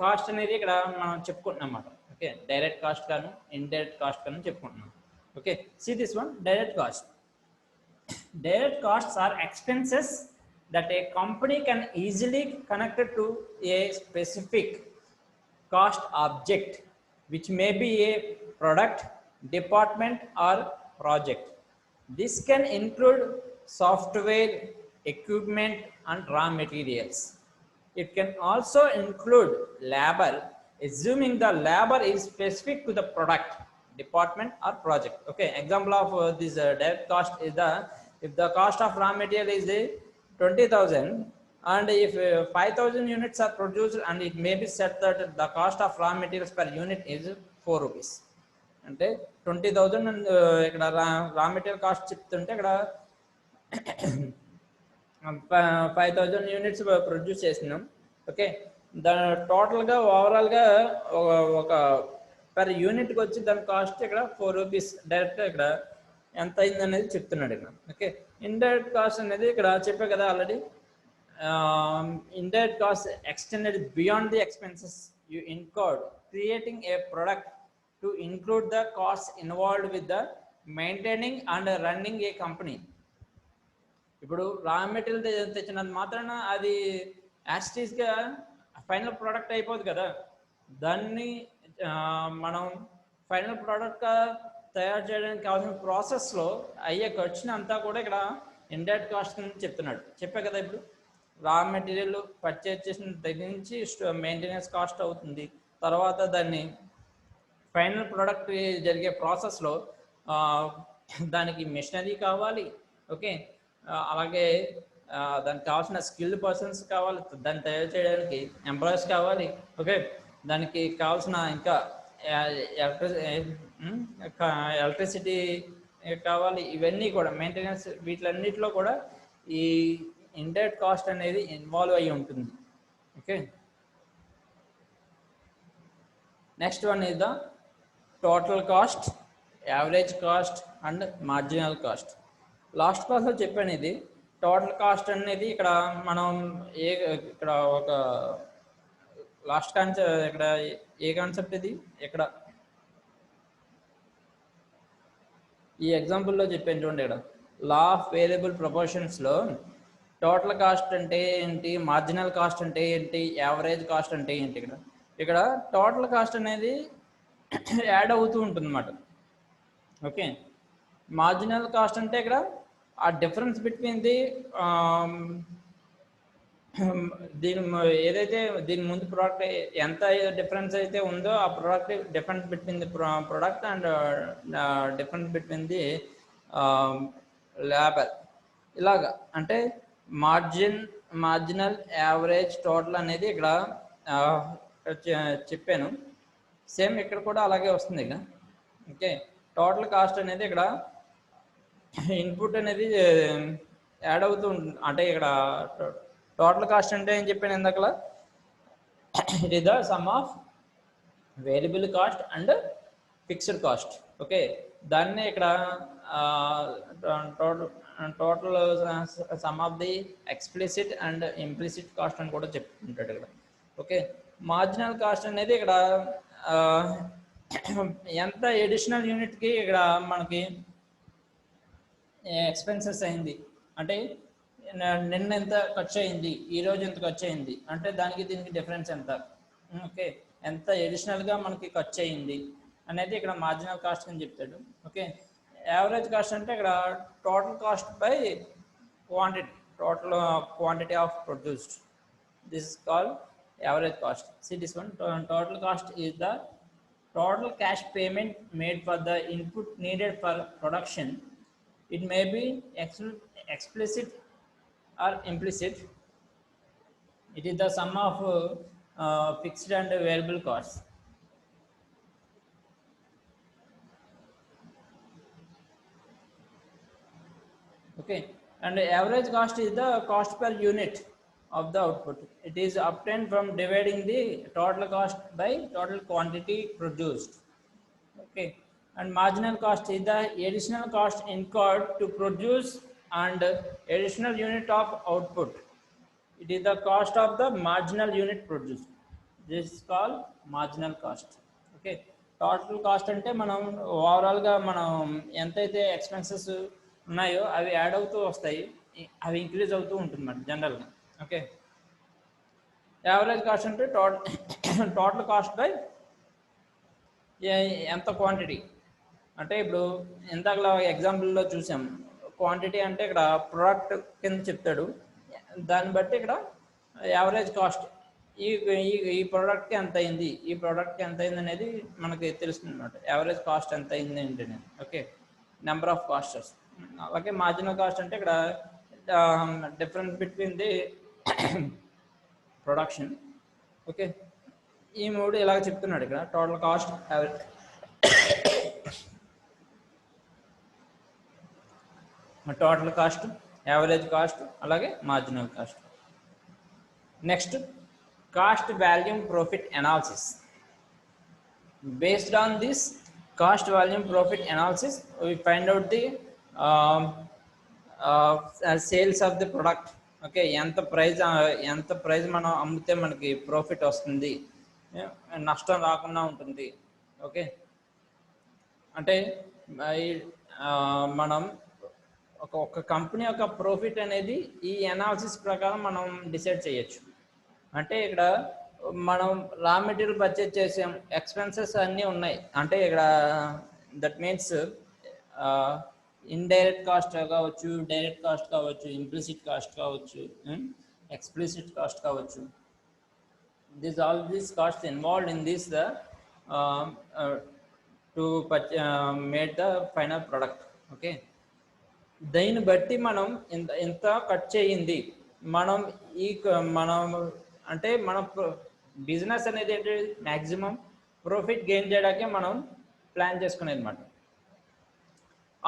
Speaker 1: కాస్ట్ అనేది ఇక్కడ మనం చెప్పుకుంటున్నాం అన్నమాట. ఓకే, డైరెక్ట్ కాస్ట్ కానీ ఇండైరెక్ట్ కాస్ట్ కానీ చెప్పుకుంటున్నాం. Okay, see this one, direct cost. Direct costs are expenses that a company can easily connect to a specific cost object, which may be a product, department, or project. This can include software, equipment, and raw materials. It can also include labor, assuming the labor is specific to the product, department, or project. Okay, example of this direct cost is if the cost of raw material is 20,000 and if 5,000 units are produced, and it may be said that the cost of raw materials per unit is 4 rupees. అంటే 20,000 ఇక్కడ raw material cost చెప్తుంటే ఇక్కడ 5,000 units produce చేసినాం. Okay, దాని టోటల్గా ఓవరాల్గా ఒక per యూనిట్కి వచ్చి దాని కాస్ట్ ఇక్కడ 4 రూపీస్ డైరెక్ట్గా ఇక్కడ ఎంత అయింది అనేది చెప్తున్నాడు ఇక్కడ. ఓకే, ఇండైరెక్ట్ కాస్ట్ అనేది ఇక్కడ చెప్పే కదా already. Indirect cost extended beyond the expenses you incurred creating a product to include the cost involved with the maintaining and running A company. ఇప్పుడు రా మెటీరియల్ తెచ్చినంత మాత్రాన అది యాస్టీస్గా ఫైనల్ ప్రోడక్ట్ అయిపోదు కదా. దాన్ని మనం ఫైనల్ ప్రోడక్ట్గా తయారు చేయడానికి కావాల్సిన ప్రాసెస్లో అయ్యే ఖర్చుని అంతా కూడా ఇక్కడ ఇండైరెక్ట్ కాస్ట్ అని చెప్తున్నాడు. చెప్పే కదా ఇప్పుడు రా మెటీరియల్ పర్చేజ్ చేసిన దగ్గర నుంచి మెయింటెనెన్స్ కాస్ట్ అవుతుంది. తర్వాత దాన్ని ఫైనల్ ప్రోడక్ట్ జరిగే ప్రాసెస్లో దానికి మిషనరీ కావాలి. ఓకే, అలాగే దానికి కావాల్సిన స్కిల్డ్ పర్సన్స్ కావాలి, దాన్ని తయారు చేయడానికి ఎంప్లాయీస్ కావాలి. ఓకే, దానికి కావాల్సిన ఇంకా ఎలక్ట్రిసిటీ కావాలి. ఇవన్నీ కూడా మెయింటెనెన్స్, వీటిలన్నిటిలో కూడా ఈ ఇండైరెక్ట్ కాస్ట్ అనేది ఇన్వాల్వ్ అయ్యి ఉంటుంది. Okay, next one is the total cost, average cost and marginal cost. Last క్లాస్లో చెప్పాను ఇది. టోటల్ కాస్ట్ అనేది ఇక్కడ మనం ఇక్కడ ఒక లాస్ట్ కాన్సెప్ట్, ఇక్కడ ఏ కాన్సెప్ట్ ఇది, ఇక్కడ ఈ ఎగ్జాంపుల్లో చెప్పాను చూడండి. ఇక్కడ లా ఆఫ్ వేరియబుల్ ప్రపోర్షన్స్లో టోటల్ కాస్ట్ అంటే ఏంటి, మార్జినల్ కాస్ట్ అంటే ఏంటి, యావరేజ్ కాస్ట్ అంటే ఏంటి. ఇక్కడ టోటల్ కాస్ట్ అనేది యాడ్ అవుతూ ఉంటుంది అన్నమాట. ఓకే, మార్జినల్ కాస్ట్ అంటే ఇక్కడ ఆ డిఫరెన్స్ బిట్వీన్ ది దీని ఏదైతే దీని ముందు ప్రోడక్ట్ ఎంత డిఫరెన్స్ అయితే ఉందో ఆ product difference between the product and difference between the labour. ఇలాగా అంటే మార్జినల్, యావరేజ్, టోటల్ అనేది ఇక్కడ చెప్పాను. సేమ్ ఇక్కడ కూడా అలాగే వస్తుంది ఇక. ఓకే, టోటల్ కాస్ట్ అనేది ఇక్కడ ఇన్పుట్ అనేది యాడ్ అవుతూ ఉంటుంది. అంటే ఇక్కడ టోటల్ కాస్ట్ అంటే ఏం చెప్పాను ఇందాకలా, it is the sum of variable cost and fixed cost. Okay, దాన్ని ఇక్కడ total sum of the explicit and implicit cost అని కూడా చెప్పుకుంటాడు ఇక్కడ. ఓకే, మార్జినల్ కాస్ట్ అనేది ఇక్కడ ఎంత ఎడిషనల్ యూనిట్కి ఇక్కడ మనకి ఎక్స్పెన్సెస్ అయింది అంటే నిన్న ఎంత ఖర్చు అయింది, ఈరోజు ఎంత ఖర్చు అయింది అంటే దానికి దీనికి డిఫరెన్స్ ఎంత. ఓకే, ఎంత ఎడిషనల్గా మనకి ఖర్చు అయింది అనేది ఇక్కడ మార్జినల్ కాస్ట్ అని చెప్తాడు. ఓకే, యావరేజ్ కాస్ట్ అంటే ఇక్కడ total cost by quantity, total quantity of produced. This is called average cost. See this one, total cost is the total cash payment made for the input needed for production. It may be explicit or implicit. It is the sum of fixed and variable costs. Okay, and average cost is the cost per unit of the output. It is obtained from dividing the total cost by total quantity produced. Okay, and marginal cost is the additional cost incurred to produce and additional unit of output. It is the cost of the marginal unit produced. This is called marginal cost. Okay, total cost అంటే మనం ఓవరాల్గా మనం ఎంతైతే expenses ఉన్నాయో అవి add అవుతూ వస్తాయి, అవి ఇంక్రీజ్ అవుతూ ఉంటుంది మరి జనరల్గా. ఓకే, యావరేజ్ కాస్ట్ అంటే టోటల్ కాస్ట్ బై ఎంత క్వాంటిటీ. అంటే ఇప్పుడు ఇందాకలా ఎగ్జాంపుల్లో చూసాం, క్వాంటిటీ అంటే ఇక్కడ ప్రోడక్ట్ కింద చెప్తాడు, దాన్ని బట్టి ఇక్కడ యావరేజ్ కాస్ట్ ఈ ఈ ప్రోడక్ట్కి ఎంత అయింది, ఈ ప్రోడక్ట్కి ఎంత అయింది అనేది మనకి తెలుస్తుంది అనమాట. యావరేజ్ కాస్ట్ ఎంత అయింది ఏంటనేది. Okay, number of castors. అలాగే మార్జినల్ కాస్ట్ అంటే ఇక్కడ difference between the production. Okay, ఈ మూడు ఇలాగ చెప్తున్నాడు ఇక్కడ. Total cost, total cost, average cost, అలాగే marginal cost. Next, cost volume profit analysis. Based on this cost volume profit analysis, we find out the sales of the product. Okay, ఎంత praise మనం అమ్మితే మనకి ప్రాఫిట్ వస్తుంది, నష్టం రాకుండా ఉంటుంది. Okay, అంటే మనం ఒక కంపెనీ యొక్క ప్రాఫిట్ అనేది ఈ అనాలిసిస్ ప్రకారం మనం డిసైడ్ చేయొచ్చు. అంటే ఇక్కడ మనం రా మెటీరియల్ పర్చేజ్ చేసాం, ఎక్స్పెన్సెస్ అన్నీ ఉన్నాయి అంటే ఇక్కడ దట్ మీన్స్ ఇండైరెక్ట్ కాస్ట్ కావచ్చు, డైరెక్ట్ కాస్ట్ కావచ్చు, ఇంప్లిసిట్ కాస్ట్ కావచ్చు, ఎక్స్ప్లిసిట్ కాస్ట్ కావచ్చు. All these cost involved in this to made the final product. Okay, దీన్ని బట్టి మనం ఎంత కట్ చేయింది మనం అంటే మన బిజినెస్ అనేది ఏంటి, మ్యాక్సిమం ప్రాఫిట్ గెయిన్ చేయడానికే మనం ప్లాన్ చేసుకునేది అనమాట.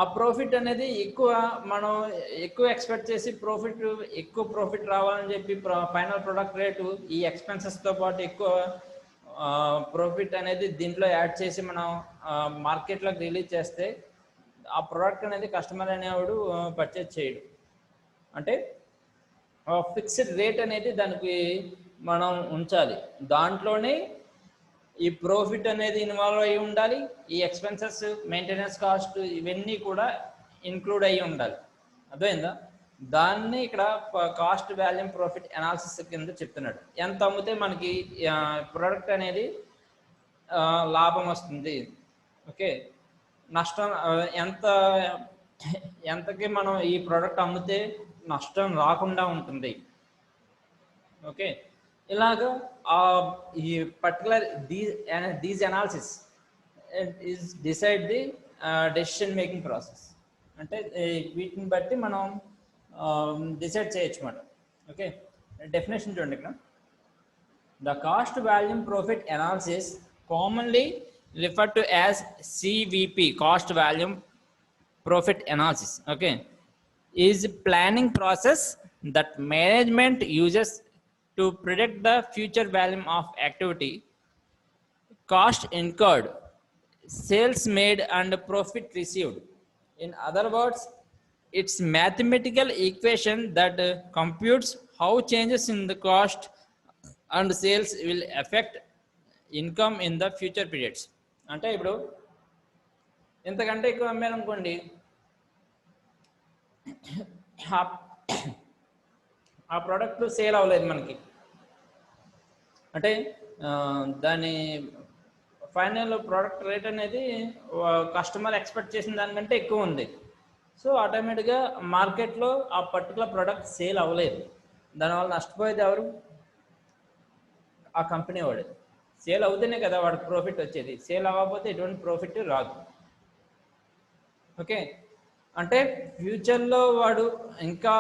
Speaker 1: ఆ ప్రాఫిట్ అనేది మనం ఎక్కువ ఎక్స్పెక్ట్ చేసి ఎక్కువ ప్రాఫిట్ రావాలని చెప్పి ఫైనల్ ప్రొడక్ట్ రేటు ఈ ఎక్స్పెన్సెస్తో పాటు ఎక్కువ ప్రాఫిట్ అనేది దీంట్లో యాడ్ చేసి మనం మార్కెట్లోకి రిలీజ్ చేస్తే ఆ ప్రోడక్ట్ అనేది కస్టమర్ అనేవాడు పర్చేజ్ చేయడు. అంటే ఫిక్స్డ్ రేట్ అనేది దానికి మనం ఉంచాలి, దాంట్లోనే ఈ ప్రాఫిట్ అనేది ఇన్వాల్వ్ అయ్యి ఉండాలి, ఈ ఎక్స్పెన్సెస్, మెయింటెనెన్స్ కాస్ట్ ఇవన్నీ కూడా ఇంక్లూడ్ అయ్యి ఉండాలి. అర్థమైందా? దాన్ని ఇక్కడ కాస్ట్ వాల్యూమ్ ప్రాఫిట్ అనాలిసిస్ కింద చెప్తున్నాడు. ఎంత అమ్మితే మనకి ప్రోడక్ట్ అనేది లాభం వస్తుంది, ఓకే, నష్టం ఎంతకి మనం ఈ ప్రోడక్ట్ అమ్మితే నష్టం రాకుండా ఉంటుంది. ఓకే, ఇలాగా ఈ particular these analysis is decide the decision making process. అంటే వీటిని బట్టి మనం డిసైడ్ చేయొచ్చు అన్నమాట. ఓకే, డెఫినేషన్ చూడండి ఇక్కడ. The cost volume profit analysis commonly referred to as CVP, cost volume profit analysis, okay, is planning process that management uses to predict the future volume of activity, cost incurred, sales made and profit received. In other words, it's mathematical equation that computes how changes in the cost and sales will affect income in the future periods. అంటే ఇప్పుడు ఇంతకంటే ఎక్కువ అమ్మారనుకోండి, ఆ product sale అవ్వలేదు మనకి, అంటే దాని final product rate అనేది కస్టమర్ ఎక్స్పెక్ట్ చేసిన దానికంటే ఎక్కువ ఉంది. సో ఆటోమేటిక్గా మార్కెట్లో ఆ పర్టికులర్ ప్రోడక్ట్ సేల్ అవ్వలేదు. దానివల్ల నష్టపోయేది ఎవరు? ఆ కంపెనీ వాడు. సేల్ అవుతేనే కదా వాడికి ప్రాఫిట్ వచ్చేది. సేల్ అవ్వకపోతే ఎటువంటి ప్రాఫిట్ రాదు. ఓకే, అంటే ఫ్యూచర్లో వాడు ఇంకా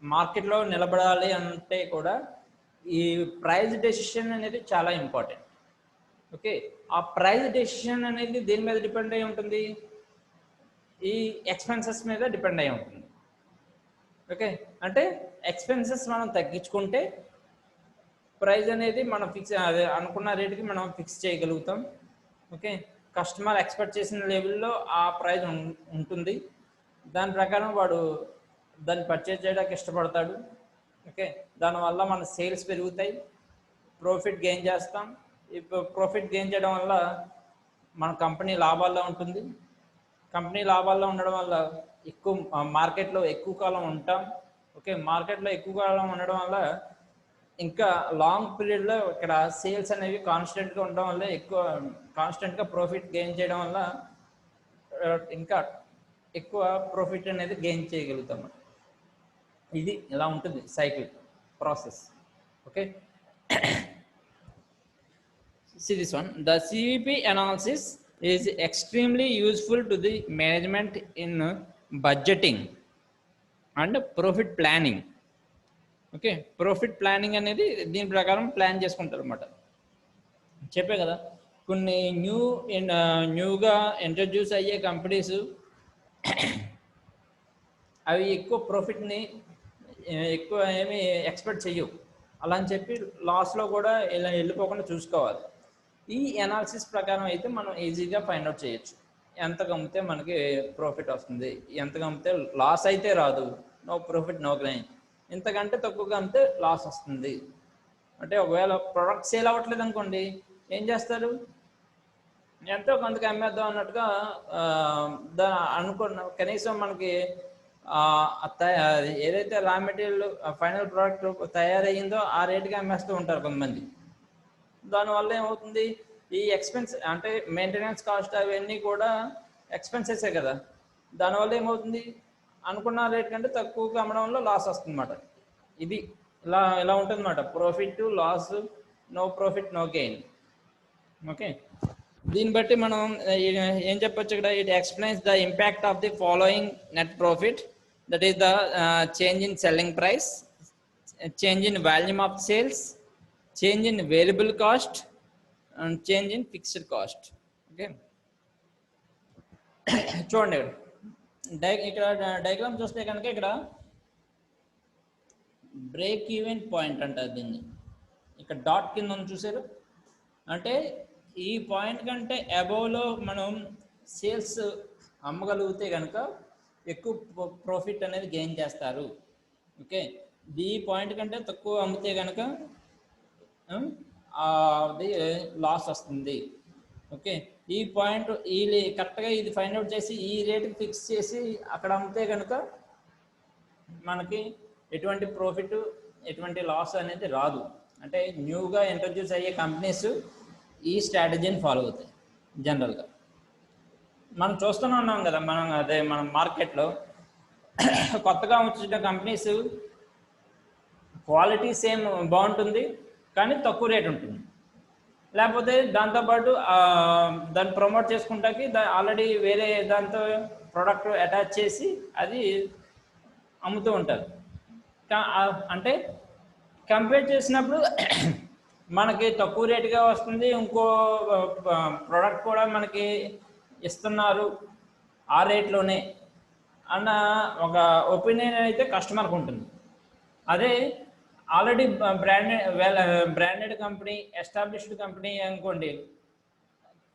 Speaker 1: మార్కెట్లో నిలబడాలి అంటే కూడా ఈ ప్రైస్ డెసిషన్ అనేది చాలా ఇంపార్టెంట్. ఓకే, ఆ ప్రైస్ డెసిషన్ అనేది దేని మీద డిపెండ్ అయి ఉంటుంది? ఈ ఎక్స్పెన్సెస్ మీద డిపెండ్ అయి ఉంటుంది. ఓకే, అంటే ఎక్స్పెన్సెస్ మనం తగ్గించుకుంటే ప్రైస్ అనేది మనం ఫిక్స్ అదే అనుకున్న రేటుకి మనం ఫిక్స్ చేయగలుగుతాం. ఓకే, కస్టమర్ ఎక్స్పెక్ట్ చేసిన లెవెల్లో ఆ ప్రైస్ ఉంటుంది. దాని ప్రకారం వాడు దాన్ని పర్చేజ్ చేయడానికి ఇష్టపడతాడు. ఓకే, దానివల్ల మన సేల్స్ పెరుగుతాయి, ప్రాఫిట్ గెయిన్ చేస్తాం. ఇప్పుడు ప్రాఫిట్ గెయిన్ చేయడం వల్ల మన కంపెనీ లాభాల్లో ఉంటుంది. కంపెనీ లాభాల్లో ఉండడం వల్ల ఎక్కువ మార్కెట్లో ఎక్కువ కాలం ఉంటాం. ఓకే, మార్కెట్లో ఎక్కువ కాలం ఉండడం వల్ల ఇంకా లాంగ్ పీరియడ్లో ఇక్కడ సేల్స్ అనేవి కాన్స్టెంట్గా ఉండడం వల్ల ఎక్కువ కాన్స్టెంట్గా ప్రాఫిట్ గెయిన్ చేయడం వల్ల ఇంకా ఎక్కువ ప్రాఫిట్ అనేది గెయిన్ చేయగలుగుతాం. ఇది ఇలా ఉంటుంది cycle process. Okay, see this one. The CVP analysis is extremely useful to the management in budgeting and profit planning. Okay, profit planning అనేది దీని ప్రకారం ప్లాన్ చేసుకుంటారు అన్నమాట. చెప్పే కదా, కొన్ని న్యూగా ఇంట్రడ్యూస్ అయ్యే కంపెనీస్ అవి ఎక్కువ ప్రాఫిట్ని ఎక్కువ ఏమి ఎక్స్పెక్ట్ చెయ్యవు. అలా అని చెప్పి లాస్లో కూడా ఇలా వెళ్ళిపోకుండా చూసుకోవాలి. ఈ అనాలిసిస్ ప్రకారం అయితే మనం ఈజీగా ఫైండ్ అవుట్ చేయొచ్చు. ఎంత కమ్మితే మనకి ప్రాఫిట్ వస్తుంది, ఎంత కమ్మితే లాస్ అయితే రాదు, నో ప్రాఫిట్ నో గెయిన్. ఇంతకంటే తక్కువగా అమ్మితే లాస్ వస్తుంది. అంటే ఒకవేళ ప్రోడక్ట్ సేల్ అవ్వట్లేదు అనుకోండి, ఏం చేస్తారు? ఎంతో కొంతకి అమ్మేద్దాం అన్నట్టుగా అనుకున్న కనీసం మనకి ఏదైతే రా మెటీరియల్ ఫైనల్ ప్రోడక్ట్ తయారయ్యిందో ఆ రేటుకి అమ్మేస్తూ ఉంటారు కొంతమంది. దానివల్ల ఏమవుతుంది? ఈ ఎక్స్పెన్స్ అంటే మెయింటెనెన్స్ కాస్ట్ అవన్నీ కూడా ఎక్స్పెన్సెసే కదా. దానివల్ల ఏమవుతుంది? అనుకున్న రేట్ కంటే తక్కువగా అమ్మడం వల్ల లాస్ వస్తుంది అన్నమాట. ఇది ఇలా ఉంటుంది అన్నమాట. Profit loss, no profit no gain. Okay, దీన్ని బట్టి మనం ఏం చెప్పొచ్చు ఇక్కడ? It explains the impact of the following net profit, that is the change in selling price, change in volume of sales, change in variable cost and change in fixed cost. Okay, చూడండి ఇక్కడ diagram చూస్తే కనుక ఇక్కడ break even point అంటారు దీన్ని. ఇక్కడ dot కింద ఉంది చూసారు, అంటే ఈ పాయింట్ కంటే అబోవ్లో మనం సేల్స్ అమ్మగలిగితే కనుక ఎక్కువ ప్రాఫిట్ అనేది గెయిన్ చేస్తారు. ఓకే, ఈ పాయింట్ కంటే తక్కువ అమ్మితే కనుక అది లాస్ వస్తుంది. ఓకే, ఈ పాయింట్ కరెక్ట్గా ఇది ఫైండ్ అవుట్ చేసి ఈ రేటుకి ఫిక్స్ చేసి అక్కడ అమ్మితే కనుక మనకి ఎటువంటి ప్రాఫిట్ ఎటువంటి లాస్ అనేది రాదు. అంటే న్యూగా ఇంట్రడ్యూస్ అయ్యే కంపెనీస్ ఈ స్ట్రాటజీని ఫాలో అవుతాయి జనరల్గా. మనం చూస్తూనే ఉన్నాం కదా, మన మార్కెట్లో కొత్తగా వచ్చిన కంపెనీస్ క్వాలిటీ సేమ్ బాగుంటుంది కానీ తక్కువ రేట్ ఉంటుంది. లేకపోతే దాంతోపాటు దాన్ని ప్రమోట్ చేసుకుంటాకి ఆల్రెడీ వేరే దాంతో ప్రోడక్ట్ అటాచ్ చేసి అది అమ్ముతూ ఉంటారు. అంటే కంపేర్ చేసినప్పుడు మనకి తక్కువ రేటుగా వస్తుంది, ఇంకో ప్రోడక్ట్ కూడా మనకి ఇస్తున్నారు ఆ రేట్లోనే అన్న ఒక ఒపీనియన్ అయితే కస్టమర్కి ఉంటుంది. అదే already branded company, established company అనుకోండి,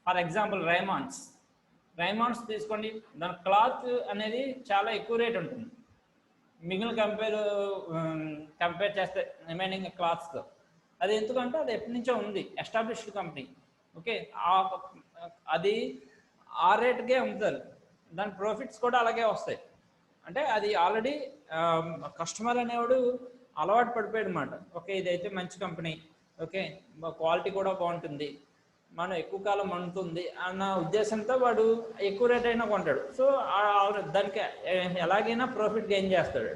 Speaker 1: ఫర్ ఎగ్జాంపుల్ రైమాండ్స్ తీసుకోండి, దాని క్లాత్ అనేది చాలా ఎక్కువ రేట్ ఉంటుంది మిగిలిన కంపేర్ చేస్తే రిమైనింగ్ క్లాత్స్తో. అది ఎందుకంటే అది ఎప్పటి నుంచో ఉంది, ఎస్టాబ్లిష్డ్ కంపెనీ. ఓకే, అది ఆ రేటుకే అమ్ముతారు, దాని ప్రాఫిట్స్ కూడా అలాగే వస్తాయి. అంటే అది ఆల్రెడీ కస్టమర్ అనేవాడు అలవాటు పడిపోయాడు అన్నమాట. ఓకే, ఇదైతే మంచి కంపెనీ, ఓకే, క్వాలిటీ కూడా బాగుంటుంది, మనం ఎక్కువ కాలం ఉంటుంది అన్న ఉద్దేశంతో వాడు ఎక్కువ రేట్ అయినా కొంటాడు. సో దానికి ఎలాగైనా ప్రాఫిట్ గెయిన్ చేస్తాడు.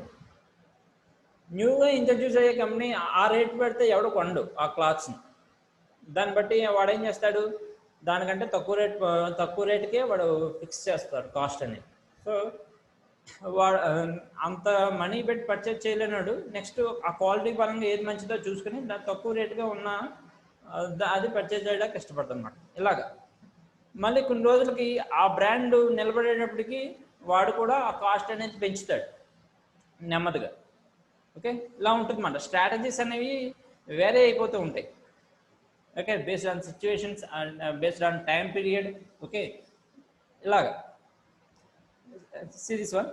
Speaker 1: న్యూగా ఇంట్రడ్యూస్ అయ్యే కంపెనీ ఆ రేట్ పెడితే ఎవడు కొండు ఆ క్లాత్స్ని. దాన్ని బట్టి వాడు ఏం చేస్తాడు, దానికంటే తక్కువ రేటుకే వాడు ఫిక్స్ చేస్తాడు కాస్ట్ అని. సో వాడు అంత మనీ పెట్టి పర్చేజ్ చేయలేనాడు. నెక్స్ట్ ఆ క్వాలిటీ పరంగా ఏది మంచిదో చూసుకుని దాని తక్కువ రేటుగా ఉన్న అది పర్చేజ్ చేయడానికి ఇష్టపడతాడు అన్నమాట. ఇలాగా మళ్ళీ కొన్ని రోజులకి ఆ బ్రాండ్ నిలబడేటప్పటికి వాడు కూడా ఆ కాస్ట్ అనేది పెంచుతాడు నెమ్మదిగా. ఓకే, ఇలా ఉంటుంది అన్నమాట. స్ట్రాటజీస్ అనేవి వేరే అయిపోతూ ఉంటాయి. Okay, based on situations and based on time period. Okay, ఇలాగా series one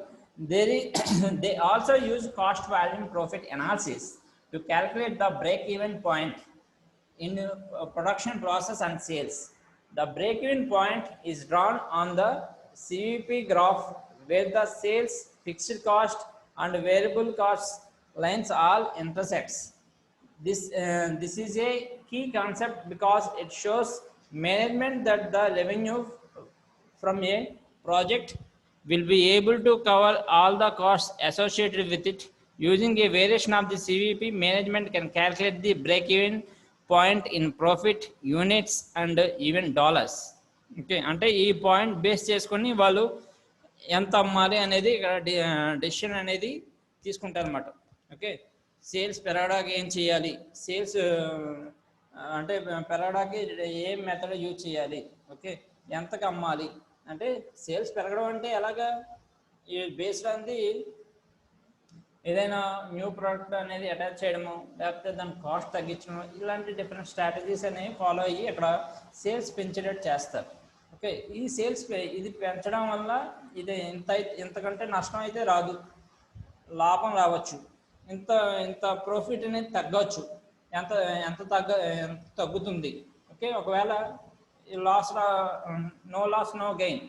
Speaker 1: they also use cost volume profit analysis to calculate the break even point in production process and sales. The break even point is drawn on the CVP graph where the sales, fixed cost and variable cost lines all intersects. This is a key concept because it shows management that the revenue from a project will be able to cover all the costs associated with it. Using a variation of the CVP, management can calculate the break-even point in profit, units and even dollars. Okay, అంటే ఈ point base చేసుకొని వాళ్ళు ఎంత అమ్మాలి అనేది ఇక్కడ decision అనేది తీసుకుంటారు అన్నమాట. ఓకే, సేల్స్ పెరగడానికి ఏం చేయాలి, సేల్స్ అంటే పెరగడానికి ఏ మెథడ్ యూజ్ చేయాలి, ఓకే ఎంతకు అమ్మాలి అంటే సేల్స్ పెరగడం అంటే ఎలాగా, ఈ బేస్డ్ అంది ఏదైనా న్యూ ప్రోడక్ట్ అనేది అటాచ్ చేయడము లేకపోతే దాని కాస్ట్ తగ్గించడం, ఇలాంటి డిఫరెంట్ స్ట్రాటజీస్ అనేవి ఫాలో అయ్యి ఇక్కడ సేల్స్ పెంచేటట్టు చేస్తారు. ఓకే, ఈ సేల్స్ ఇది పెంచడం వల్ల ఇది ఇంతకంటే నష్టం అయితే రాదు, లాభం రావచ్చు, ఇంత ప్రాఫిట్ అనేది తగ్గవచ్చు, ఎంత తగ్గుతుంది. ఓకే, ఒకవేళ loss no loss no gain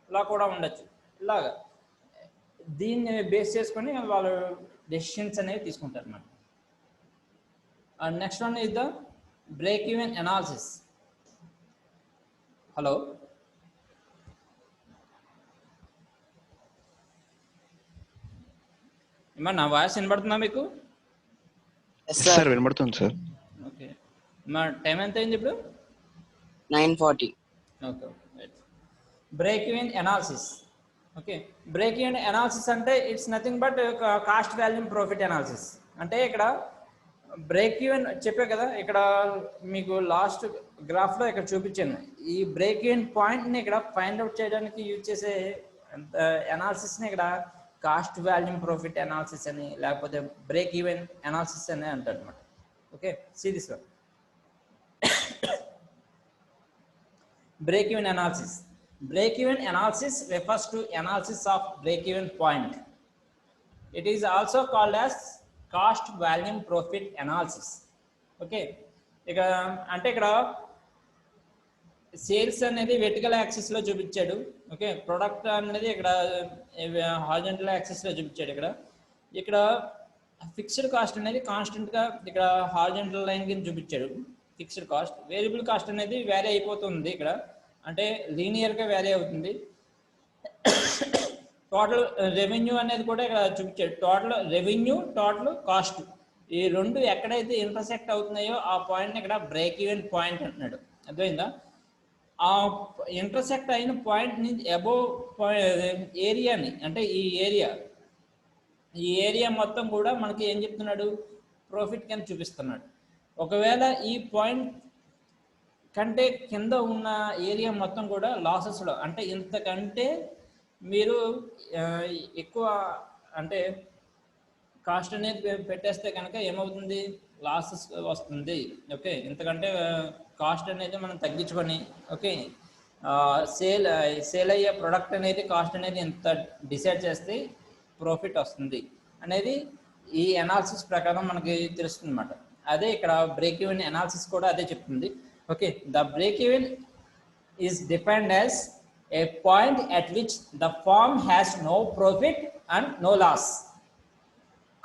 Speaker 1: ఇలా కూడా ఉండొచ్చు. ఇలాగా దీన్ని బేస్ చేసుకొని వాళ్ళు డెసిషన్స్ అనేవి తీసుకుంటారు అన్నమాట. And next one is the break even analysis. Hello, ఏమన్నా నా వాయిస్ వినబడుతుందా మీకు?
Speaker 2: సార్ వినబడుతుంది సార్.
Speaker 1: ఓకే, మా టైం ఎంత అయింది ఇప్పుడు?
Speaker 3: 9:40.
Speaker 1: Okay, break even analysis. Okay, break even analysis అంటే it's nothing but cost volume profit analysis. అంటే ఇక్కడ బ్రేక్ ఈవెన్ చెప్పే కదా, ఇక్కడ మీకు లాస్ట్ గ్రాఫ్లో ఇక్కడ చూపించాను. ఈ బ్రేక్ ఈవెన్ పాయింట్ని ఇక్కడ ఫైండ్ అవుట్ చేయడానికి యూజ్ చేసే అనాలిసిస్ని ఇక్కడ కాస్ట్ వాల్యూమ్ ప్రాఫిట్ అనాలిసిస్ అని లేకపోతే బ్రేక్ ఈవెన్ అనాలిసిస్ అని అంటారు అనమాట. ఓకే, సిరీస్ లో break-even analysis. Break-even analysis refers to analysis of break-even point. It is also called as cost volume profit analysis. Okay, అంటే ఇక్కడ సేల్స్ అనేది వెర్టికల్ యాక్సిస్ లో చూపించాడు. ఓకే, ప్రొడక్ట్ అనేది ఇక్కడ హారిజాంటల్ యాక్సిస్ లో చూపించాడు. ఇక్కడ ఫిక్స్డ్ కాస్ట్ అనేది కాన్స్టెంట్ గా ఇక్కడ హారిజాంటల్ లైన్ కింద చూపించాడు. ఫిక్స్డ్ కాస్ట్, వేరియబుల్ కాస్ట్ అనేది వేరీ అయిపోతుంది ఇక్కడ, అంటే లీనియర్గా వేరీ అవుతుంది. టోటల్ రెవెన్యూ అనేది కూడా ఇక్కడ చూపించాడు. టోటల్ రెవెన్యూ, టోటల్ కాస్ట్ ఈ రెండు ఎక్కడైతే ఇంటర్సెక్ట్ అవుతున్నాయో ఆ పాయింట్ని ఇక్కడ బ్రేక్ ఈవెన్ పాయింట్ అంటున్నాడు. అర్థమైందా? ఆ ఇంటర్సెక్ట్ అయిన పాయింట్ నుంచి అబోవ్ ఏరియాని, అంటే ఈ ఏరియా మొత్తం కూడా మనకి ఏం చెప్తున్నాడు, ప్రాఫిట్ కింద చూపిస్తున్నాడు. ఒకవేళ ఈ పాయింట్ కంటే కింద ఉన్న ఏరియా మొత్తం కూడా లాసెస్లో, అంటే ఇంతకంటే మీరు ఎక్కువ అంటే కాస్ట్ అనేది పెట్టేస్తే కనుక ఏమవుతుంది, లాసెస్ వస్తుంది. ఓకే, ఇంతకంటే కాస్ట్ అనేది మనం తగ్గించుకొని ఓకే సేల్ అయ్యే ప్రొడక్ట్ అనేది కాస్ట్ అనేది ఎంత డిసైడ్ చేస్తే ప్రాఫిట్ వస్తుంది అనేది ఈ అనాలిసిస్ ప్రకారం మనకి తెలుస్తుంది అన్నమాట. అదే ఇక్కడ బ్రేక్ ఈవెన్ అనాలిసిస్ కూడా అదే చెప్తుంది. Okay, the break even is defined as a point at which the firm has no profit and no loss.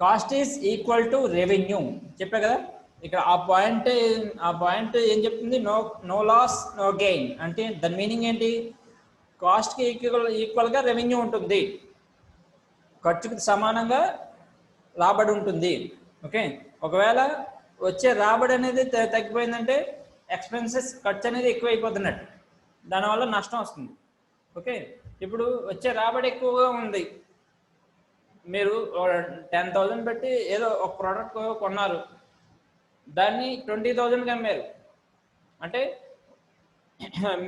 Speaker 1: Cost is equal to revenue చెప్పా కదా, ఇక్కడ ఆ పాయింట్ ఏం చెప్తుంది? No loss no gain. అంటే దాని మీనింగ్ ఏంటి? కాస్ట్కి ఈక్వల్గా రెవెన్యూ ఉంటుంది, ఖర్చుకి సమానంగా రాబడి ఉంటుంది. ఓకే, ఒకవేళ వచ్చే రాబడి అనేది తగ్గిపోయిందంటే ఎక్స్పెన్సెస్, ఖర్చు అనేది ఎక్కువైపోతున్నట్టు, దానివల్ల నష్టం వస్తుంది. ఓకే, ఇప్పుడు వచ్చే రాబడి ఎక్కువగా ఉంది, మీరు 10,000 పెట్టి ఏదో ఒక ప్రోడక్ట్ కొన్నారు, దాన్ని 20,000కి అమ్మారు అంటే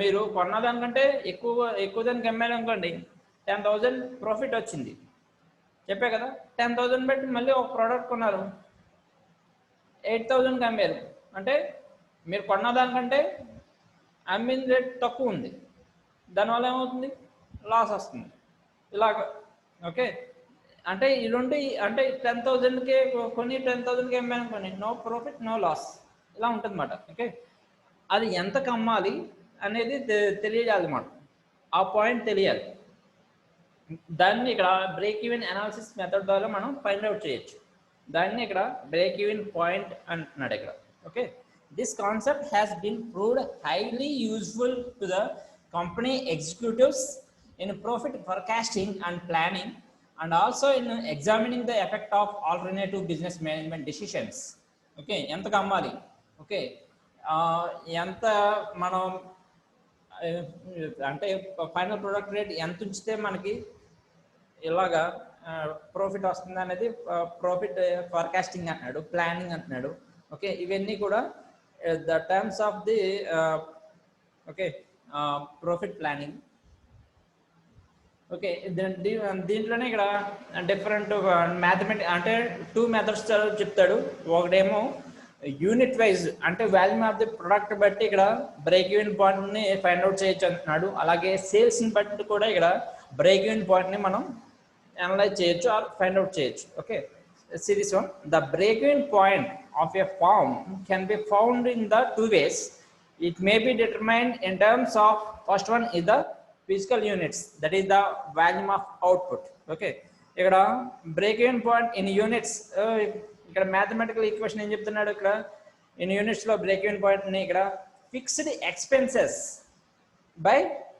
Speaker 1: మీరు కొన్న దానికంటే ఎక్కువ దానికి అమ్మారు అనుకోండి, 10,000 ప్రాఫిట్ వచ్చింది. చెప్పే కదా, 10,000 పెట్టి మళ్ళీ ఒక ప్రోడక్ట్ కొన్నారు, 8,000కి అమ్మారు అంటే మీరు కొన్న దానికంటే అమ్మిన రేట్ తక్కువ ఉంది, దానివల్ల ఏమవుతుంది? లాస్ వస్తుంది. ఇలాగ. ఓకే, అంటే ఈ రెండు, అంటే 10,000కి కొన్ని 10,000కి అమ్మాను కొని, నో ప్రాఫిట్ నో లాస్, ఇలా ఉంటుంది అన్నమాట. ఓకే, అది ఎంతకు అమ్మాలి అనేది తెలియాలి అన్నమాట, ఆ పాయింట్ తెలియాలి. దాన్ని ఇక్కడ బ్రేక్ ఈవెన్ అనాలిసిస్ మెథడ్ ద్వారా మనం ఫైండ్ అవుట్ చేయొచ్చు. దాన్ని ఇక్కడ బ్రేక్ ఈవెన్ పాయింట్ అంటున్నాడు ఇక్కడ. Okay, this concept has been proved highly useful to the company executives in profit forecasting and planning and also in examining the effect of alternative business management decisions. Okay, ఎంతకు అమ్మాలి, okay, ఎంత మనం అంటే final product rate ఎంత ఉంచితే మనకి ఇలాగా profit వస్తుంది అనేది ప్రాఫిట్ ఫోర్కాస్టింగ్ అంటున్నాడు, ప్లానింగ్ అంటున్నాడు. ఓకే, ఇవన్నీ కూడా the terms of the okay profit planning. Okay, దీంట్లోనే ఇక్కడ డిఫరెంట్ మ్యాథమెటిక్ అంటే 2 మెథడ్స్ చెప్తాడు. ఒకటేమో యూనిట్ వైజ్, అంటే వాల్యూమ్ ఆఫ్ ది ప్రొడక్ట్ బట్టి ఇక్కడ బ్రేక్ ఈవెన్ పాయింట్ని ఫైండ్ అవుట్ చేయొచ్చు అంటున్నాడు. అలాగే సేల్స్ని బట్టి కూడా ఇక్కడ బ్రేక్ ఈవెన్ పాయింట్ని మనం అనలైజ్ చేయొచ్చు ఆర్ ఫైండ్ అవుట్ చేయొచ్చు. Okay, series 1, the break even point of a firm can be found in the 2 ways. It may be determined in terms of, first one is the physical units, that is the volume of output. Okay, ఇక్కడ break even point in units, ఇక్కడ mathematical equation ఏం చెప్తున్నాడు? ఇక్కడ in units లో break even point ని ఇక్కడ fixed expenses by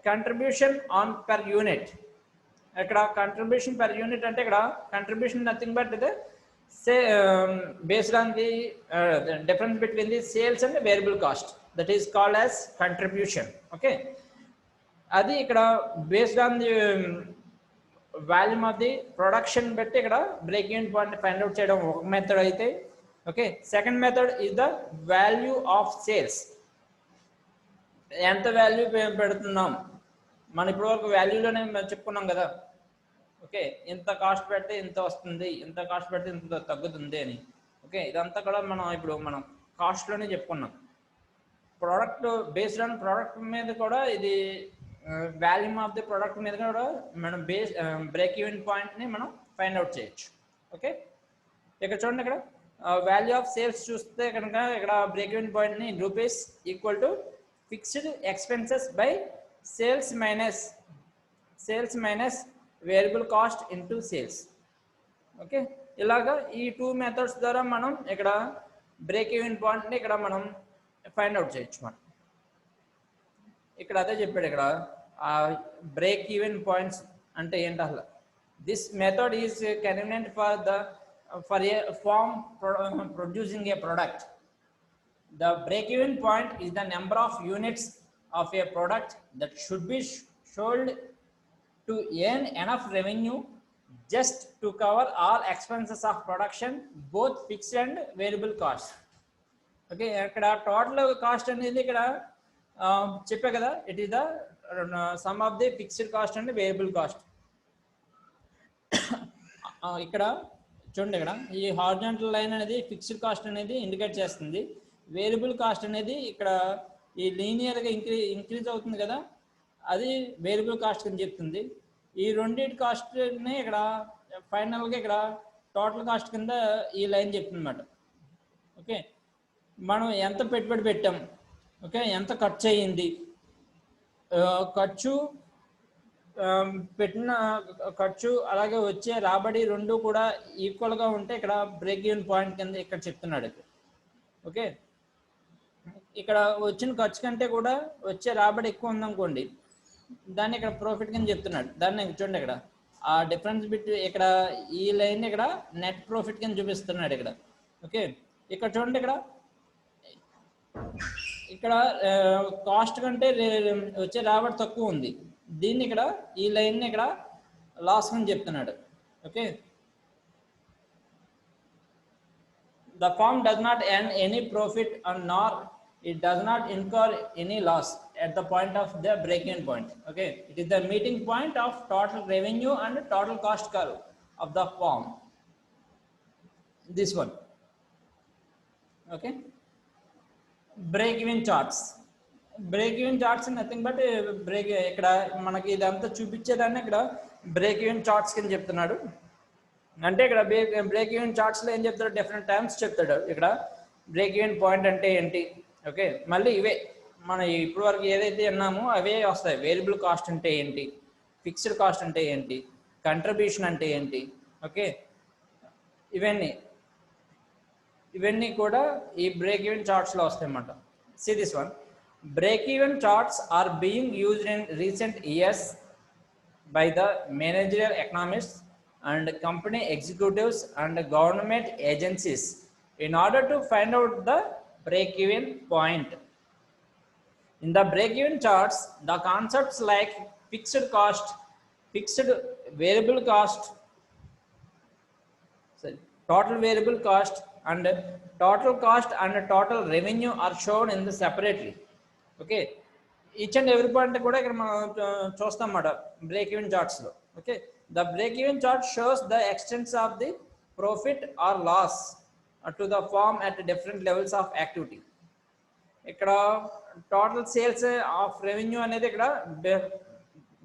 Speaker 1: contribution on per unit. ఇక్కడ contribution per unit అంటే ఇక్కడ కంట్రిబ్యూషన్ నథింగ్ బట్ ఇది based on the difference between the sales and the variable cost, that is called as contribution. Okay, adi ikkada based on the volume of the production betti ikkada break even point find out cheyadam oka method aithe. Okay, second method is the value of sales. ఎంత value పెడుతున్నాం మనం ఇప్పుడు వరకు వాల్యూలోనే చెప్పుకున్నాం కదా. Okay, ఇంత cost పెడితే ఇంత వస్తుంది, ఇంత కాస్ట్ పెడితే ఇంత తగ్గుతుంది అని. ఓకే, ఇదంతా కూడా మనం కాస్ట్లోనే చెప్పుకున్నాం. ప్రోడక్ట్ బేస్డ్ ఆన్ ప్రోడక్ట్ మీద కూడా ఇది వాల్యూమ్ ఆఫ్ ది ప్రోడక్ట్ మీద కూడా మనం బ్రేక్ ఈవెన్ పాయింట్ని మనం ఫైండ్ అవుట్ చేయొచ్చు. ఓకే, ఇక్కడ చూడండి, ఇక్కడ వాల్యూ ఆఫ్ సేల్స్ చూస్తే కనుక ఇక్కడ బ్రేక్ ఈవెన్ పాయింట్ని rupees equal to fixed expenses by sales minus variable cost into sales. Okay, ఇలాగా ఈ 2 మెథడ్స్ ద్వారా మనం ఇక్కడ బ్రేక్ ఈవెన్ పాయింట్ని ఇక్కడ మనం ఫైండ్ అవుట్ చేయొచ్చు. మనం ఇక్కడ అదే చెప్పాడు, ఇక్కడ బ్రేక్ ఈవెన్ పాయింట్స్ అంటే ఏంటి అసలు. This method is convenient for a firm producing a product. The break even point is the number of units of a product that should be sold to earn enough revenue just to cover all expenses of production, both fixed and variable costs. Okay, ఇక్కడ total cost అనేది ఇక్కడ చెప్పే కదా, it is the sum of the fixed cost and variable cost. ఇక్కడ చూడండి, ఇక్కడ ఈ horizontal line అనేది ఫిక్స్డ్ కాస్ట్ అనేది ఇండికేట్ చేస్తుంది. వేరియబుల్ కాస్ట్ అనేది ఇక్కడ ఈ లీనియర్గా ఇంక్రీజ్ అవుతుంది కదా, అది వేరియబుల్ కాస్ట్ అని చెప్తుంది. ఈ రెండింటి కాస్ట్ని ఇక్కడ ఫైనల్గా ఇక్కడ టోటల్ కాస్ట్ కింద ఈ లైన్ చెప్తుంది అన్నమాట. ఓకే, మనం ఎంత పెట్టుబడి పెట్టాం, ఓకే, ఎంత ఖర్చు అయ్యింది, పెట్టిన ఖర్చు అలాగే వచ్చే రాబడి రెండు కూడా ఈక్వల్గా ఉంటే ఇక్కడ బ్రేక్ ఈవెన్ పాయింట్ కింద ఇక్కడ చెప్తున్నాడు. ఓకే, ఇక్కడ వచ్చిన ఖర్చు కంటే కూడా వచ్చే రాబడి ఎక్కువ ఉందనుకోండి, దాన్ని ఇక్కడ ప్రాఫిట్ కింద చెప్తున్నాడు. దాన్ని చూడండి ఇక్కడ ఆ డిఫరెన్స్ బిట్వీన్ ఇక్కడ ఈ లైన్ ఇక్కడ నెట్ ప్రాఫిట్ కింద చూపిస్తున్నాడు ఇక్కడ. ఓకే, ఇక్కడ చూడండి ఇక్కడ ఇక్కడ కాస్ట్ కంటే వచ్చే రాబడి తక్కువ ఉంది, దీన్ని ఇక్కడ ఈ లైన్ని ఇక్కడ లాస్ అని చెప్తున్నాడు. Okay, the firm does not earn any profit and nor it does not incur any loss at the point of the break-even point. Okay, it is the meeting point of total revenue and total cost curve of the firm, this one. Okay, break-even charts. Break-even charts is nothing but break ఇక్కడ మనకి ఇదంతా చూపించేదాన్ని ఇక్కడ break-even charts కింద చెప్తున్నాడు. అంటే ఇక్కడ break even చార్ట్స్లో ఏం చెప్తాడు, డిఫరెంట్ టైమ్స్ చెప్తాడు. ఇక్కడ బ్రేక్ ఈవెన్ పాయింట్ అంటే ఏంటి, ఓకే, మళ్ళీ ఇవే మనం ఇప్పుడు వరకు ఏదైతే అన్నామో అవే వస్తాయి. వేరియబుల్ కాస్ట్ అంటే ఏంటి, ఫిక్స్డ్ కాస్ట్ అంటే ఏంటి, కంట్రిబ్యూషన్ అంటే ఏంటి, ఓకే, ఇవన్నీ కూడా ఈ బ్రేక్ ఈవెన్ చార్ట్స్లో వస్తాయి అన్నమాట. See this one, break even charts are being used in recent years by the managerial economists and company executives and government agencies in order to find out the break-even point. In the break-even charts, the concepts like fixed cost, fixed variable cost, total variable cost, and total cost and total revenue are shown in the separately. Okay, each and every point కూడా ఇక్కడ మనం చూస్తాం అన్నమాట break even charts లో. Okay, the break-even chart shows the extent of the profit or loss to the firm at different levels of activity. ఇక్కడ total sales of revenue అనేది ఇక్కడ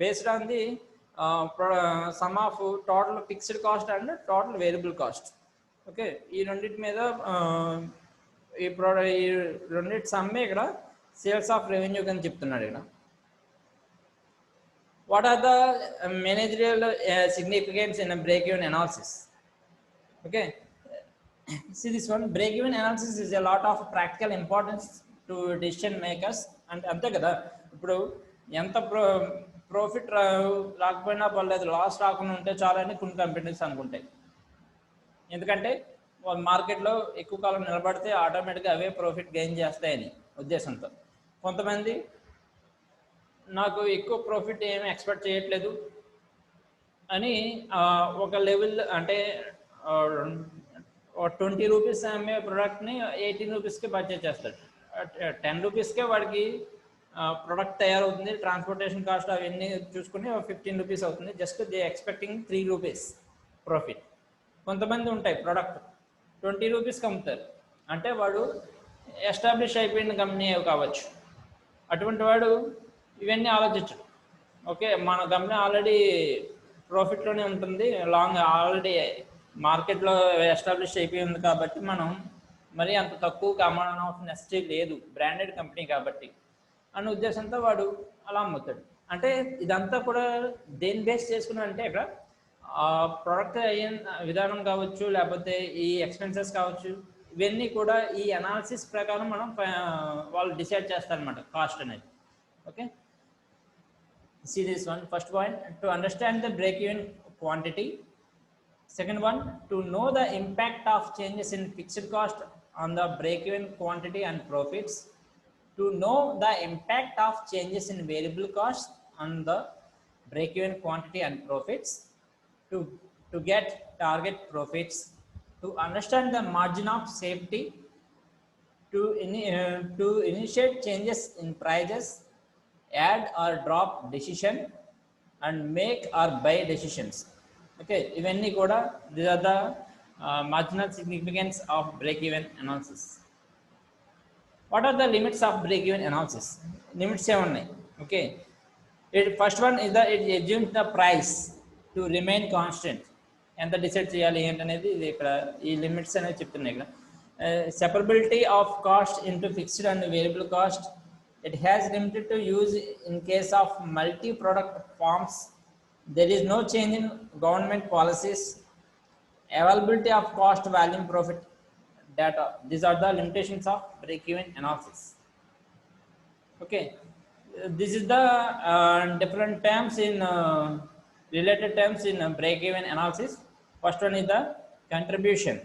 Speaker 1: based on the some of total fixed cost and total variable cost. Okay, ఈ రెండింటి మీద ఈ రెండింటి సమ్మే ఇక్కడ sales of revenue అని చెప్తున్నాడు ఇక్కడ. What are the managerial significance in a break-even analysis? Okay, see this one, break-even analysis is a lot of practical importance to decision makers. And అంతే కదా, ఇప్పుడు ఎంత ప్రాఫిట్ రాకపోయినా పర్లేదు, లాస్ రాకుండా ఉంటే చాలా అని కొన్ని కంపెనీస్ అనుకుంటాయి. ఎందుకంటే వాళ్ళు మార్కెట్లో ఎక్కువ కాలం నిలబడితే ఆటోమేటిక్గా అవే ప్రాఫిట్ గెయిన్ చేస్తాయని ఉద్దేశంతో. కొంతమంది నాకు ఎక్కువ ప్రాఫిట్ ఏమి ఎక్స్పెక్ట్ చేయట్లేదు అని ఒక లెవెల్ అంటే 20 రూపీస్ అమ్మే ప్రోడక్ట్ని 18 రూపీస్కి పర్చేజ్ చేస్తాడు. 10 రూపీస్కే వాడికి ప్రోడక్ట్ తయారవుతుంది, ట్రాన్స్పోర్టేషన్ కాస్ట్ అవన్నీ చూసుకుని 15 రూపీస్ అవుతుంది. Just they expecting 3 rupees profit. కొంతమంది ఉంటాయి ప్రోడక్ట్ 20 రూపీస్కి అమ్ముతారు, అంటే వాడు ఎస్టాబ్లిష్ అయిపోయిన కంపెనీ కావచ్చు. అటువంటి వాడు ఇవన్నీ ఆలోచించడు. ఓకే, మన కంపెనీ ఆల్రెడీ ప్రాఫిట్లోనే ఉంటుంది, ఆల్రెడీ మార్కెట్లో ఎస్టాబ్లిష్ అయిపోయింది కాబట్టి మనం మరి అంత తక్కువకి అమ్మడం నెసెసిటీ లేదు, బ్రాండెడ్ కంపెనీ కాబట్టి అన్న ఉద్దేశంతో వాడు అలా అమ్ముతాడు. అంటే ఇదంతా కూడా దేని బేస్ చేసుకున్నా అంటే ఇక్కడ ప్రోడక్ట్ అయిన విధానం కావచ్చు, లేకపోతే ఈ ఎక్స్పెన్సెస్ కావచ్చు, ఇవన్నీ కూడా ఈ అనాలిసిస్ ప్రకారం మనం వాళ్ళు డిసైడ్ చేస్తారనమాట కాస్ట్ అనేది. Okay, see this one, first point, to understand the break-even quantity. Second one, to know the impact of changes in fixed cost on the break-even quantity and profits. To know the impact of changes in variable cost on the break-even quantity and profits. To get target profits. To understand the margin of safety. To initiate changes in prices, add or drop decision, and make or buy decisions. Okay, ఇవన్నీ కూడా these are the marginal significance of break-even analysis. What are the limits of break-even analysis? Limits ఏమున్నాయి? Okay, first one is that it assumes the price to remain constant. ఎంత decide చేయాలి ఏంటనేది ఇది ఇక్కడ ఈ limits అనేది చెప్తున్నాయి ఇక్కడ. Separability of cost into fixed and variable cost. It has limited to use in case of multi-product firms. There is no change in government policies. Availability of cost, volume, profit. data. These are the limitations of break-even analysis. Okay, this is the different terms in related terms in break-even analysis. First one is the contribution.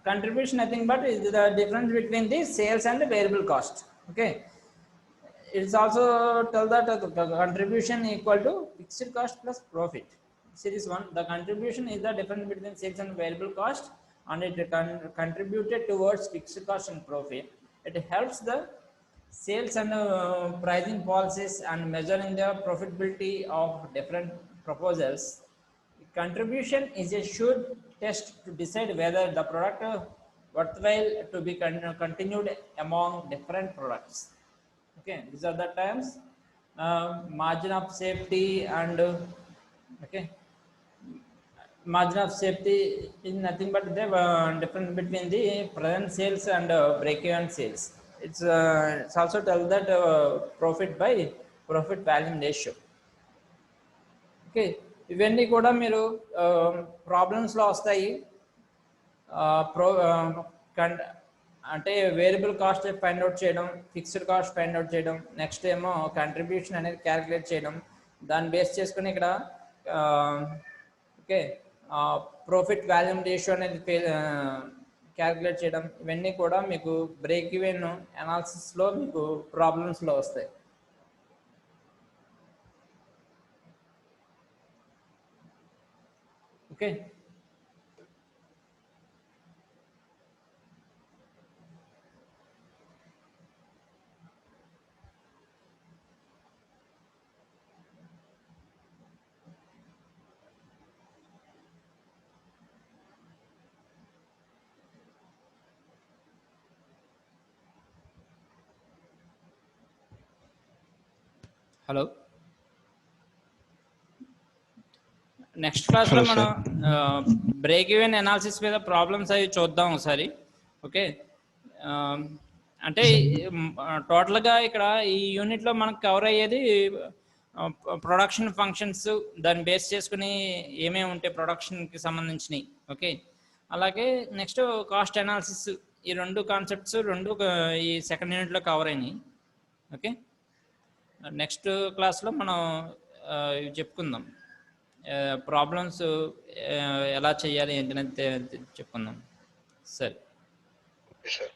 Speaker 1: Contribution nothing but is the difference between the sales and the variable cost. Okay, it's also tell that the contribution equal to fixed cost plus profit. Series 1, the contribution is the difference between sales and variable cost, and it contributed towards fixed cost and profit. It helps the sales and pricing policies and measuring the profitability of different proposals. Contribution is a sure test to decide whether the product worthwhile to be continued among different products. Okay, these are the terms. Margin of safety and okay, margin of safety is nothing but the difference between the present sales and break-even sales. It's also tell that profit by profit volume ratio. Okay, ఇవన్నీ కూడా మీరు ప్రాబ్లమ్స్లో వస్తాయి. అంటే variable cost find out చేయడం, fixed cost find out చేయడం, next ఏమో contribution అనేది calculate చేయడం, దాన్ని బేస్ చేసుకుని ఇక్కడ ఓకే ప్రాఫిట్ వాల్యూమ్ రేషియో అనేది క్యాలిక్యులేట్ చేయడం, ఇవన్నీ కూడా మీకు బ్రేక్ ఈవెన్ అనాలిసిస్లో మీకు ప్రాబ్లమ్స్లో వస్తాయి. ఓకే, హలో, నెక్స్ట్ క్లాస్లో
Speaker 2: Hello,
Speaker 1: మనం బ్రేక్ ఈవెన్ అనాలిసిస్ మీద ప్రాబ్లమ్స్ అవి చూద్దాం ఒకసారి. ఓకే, అంటే టోటల్గా ఇక్కడ ఈ యూనిట్లో మనకు కవర్ అయ్యేది ప్రొడక్షన్ ఫంక్షన్స్, దాన్ని బేస్ చేసుకుని ఏమేమి ఉంటాయి ప్రొడక్షన్కి సంబంధించినవి. ఓకే, అలాగే నెక్స్ట్ కాస్ట్ అనాలిసిస్, ఈ రెండు కాన్సెప్ట్స్ రెండు ఈ సెకండ్ యూనిట్లో కవర్ అయినాయి. ఓకే, నెక్స్ట్ క్లాస్లో మనం ఇవి చెప్పుకుందాం, ప్రాబ్లమ్స్ ఎలా చేయాలి ఏంటనేది చెప్పుకుందాం. సరే.
Speaker 2: Okay sir.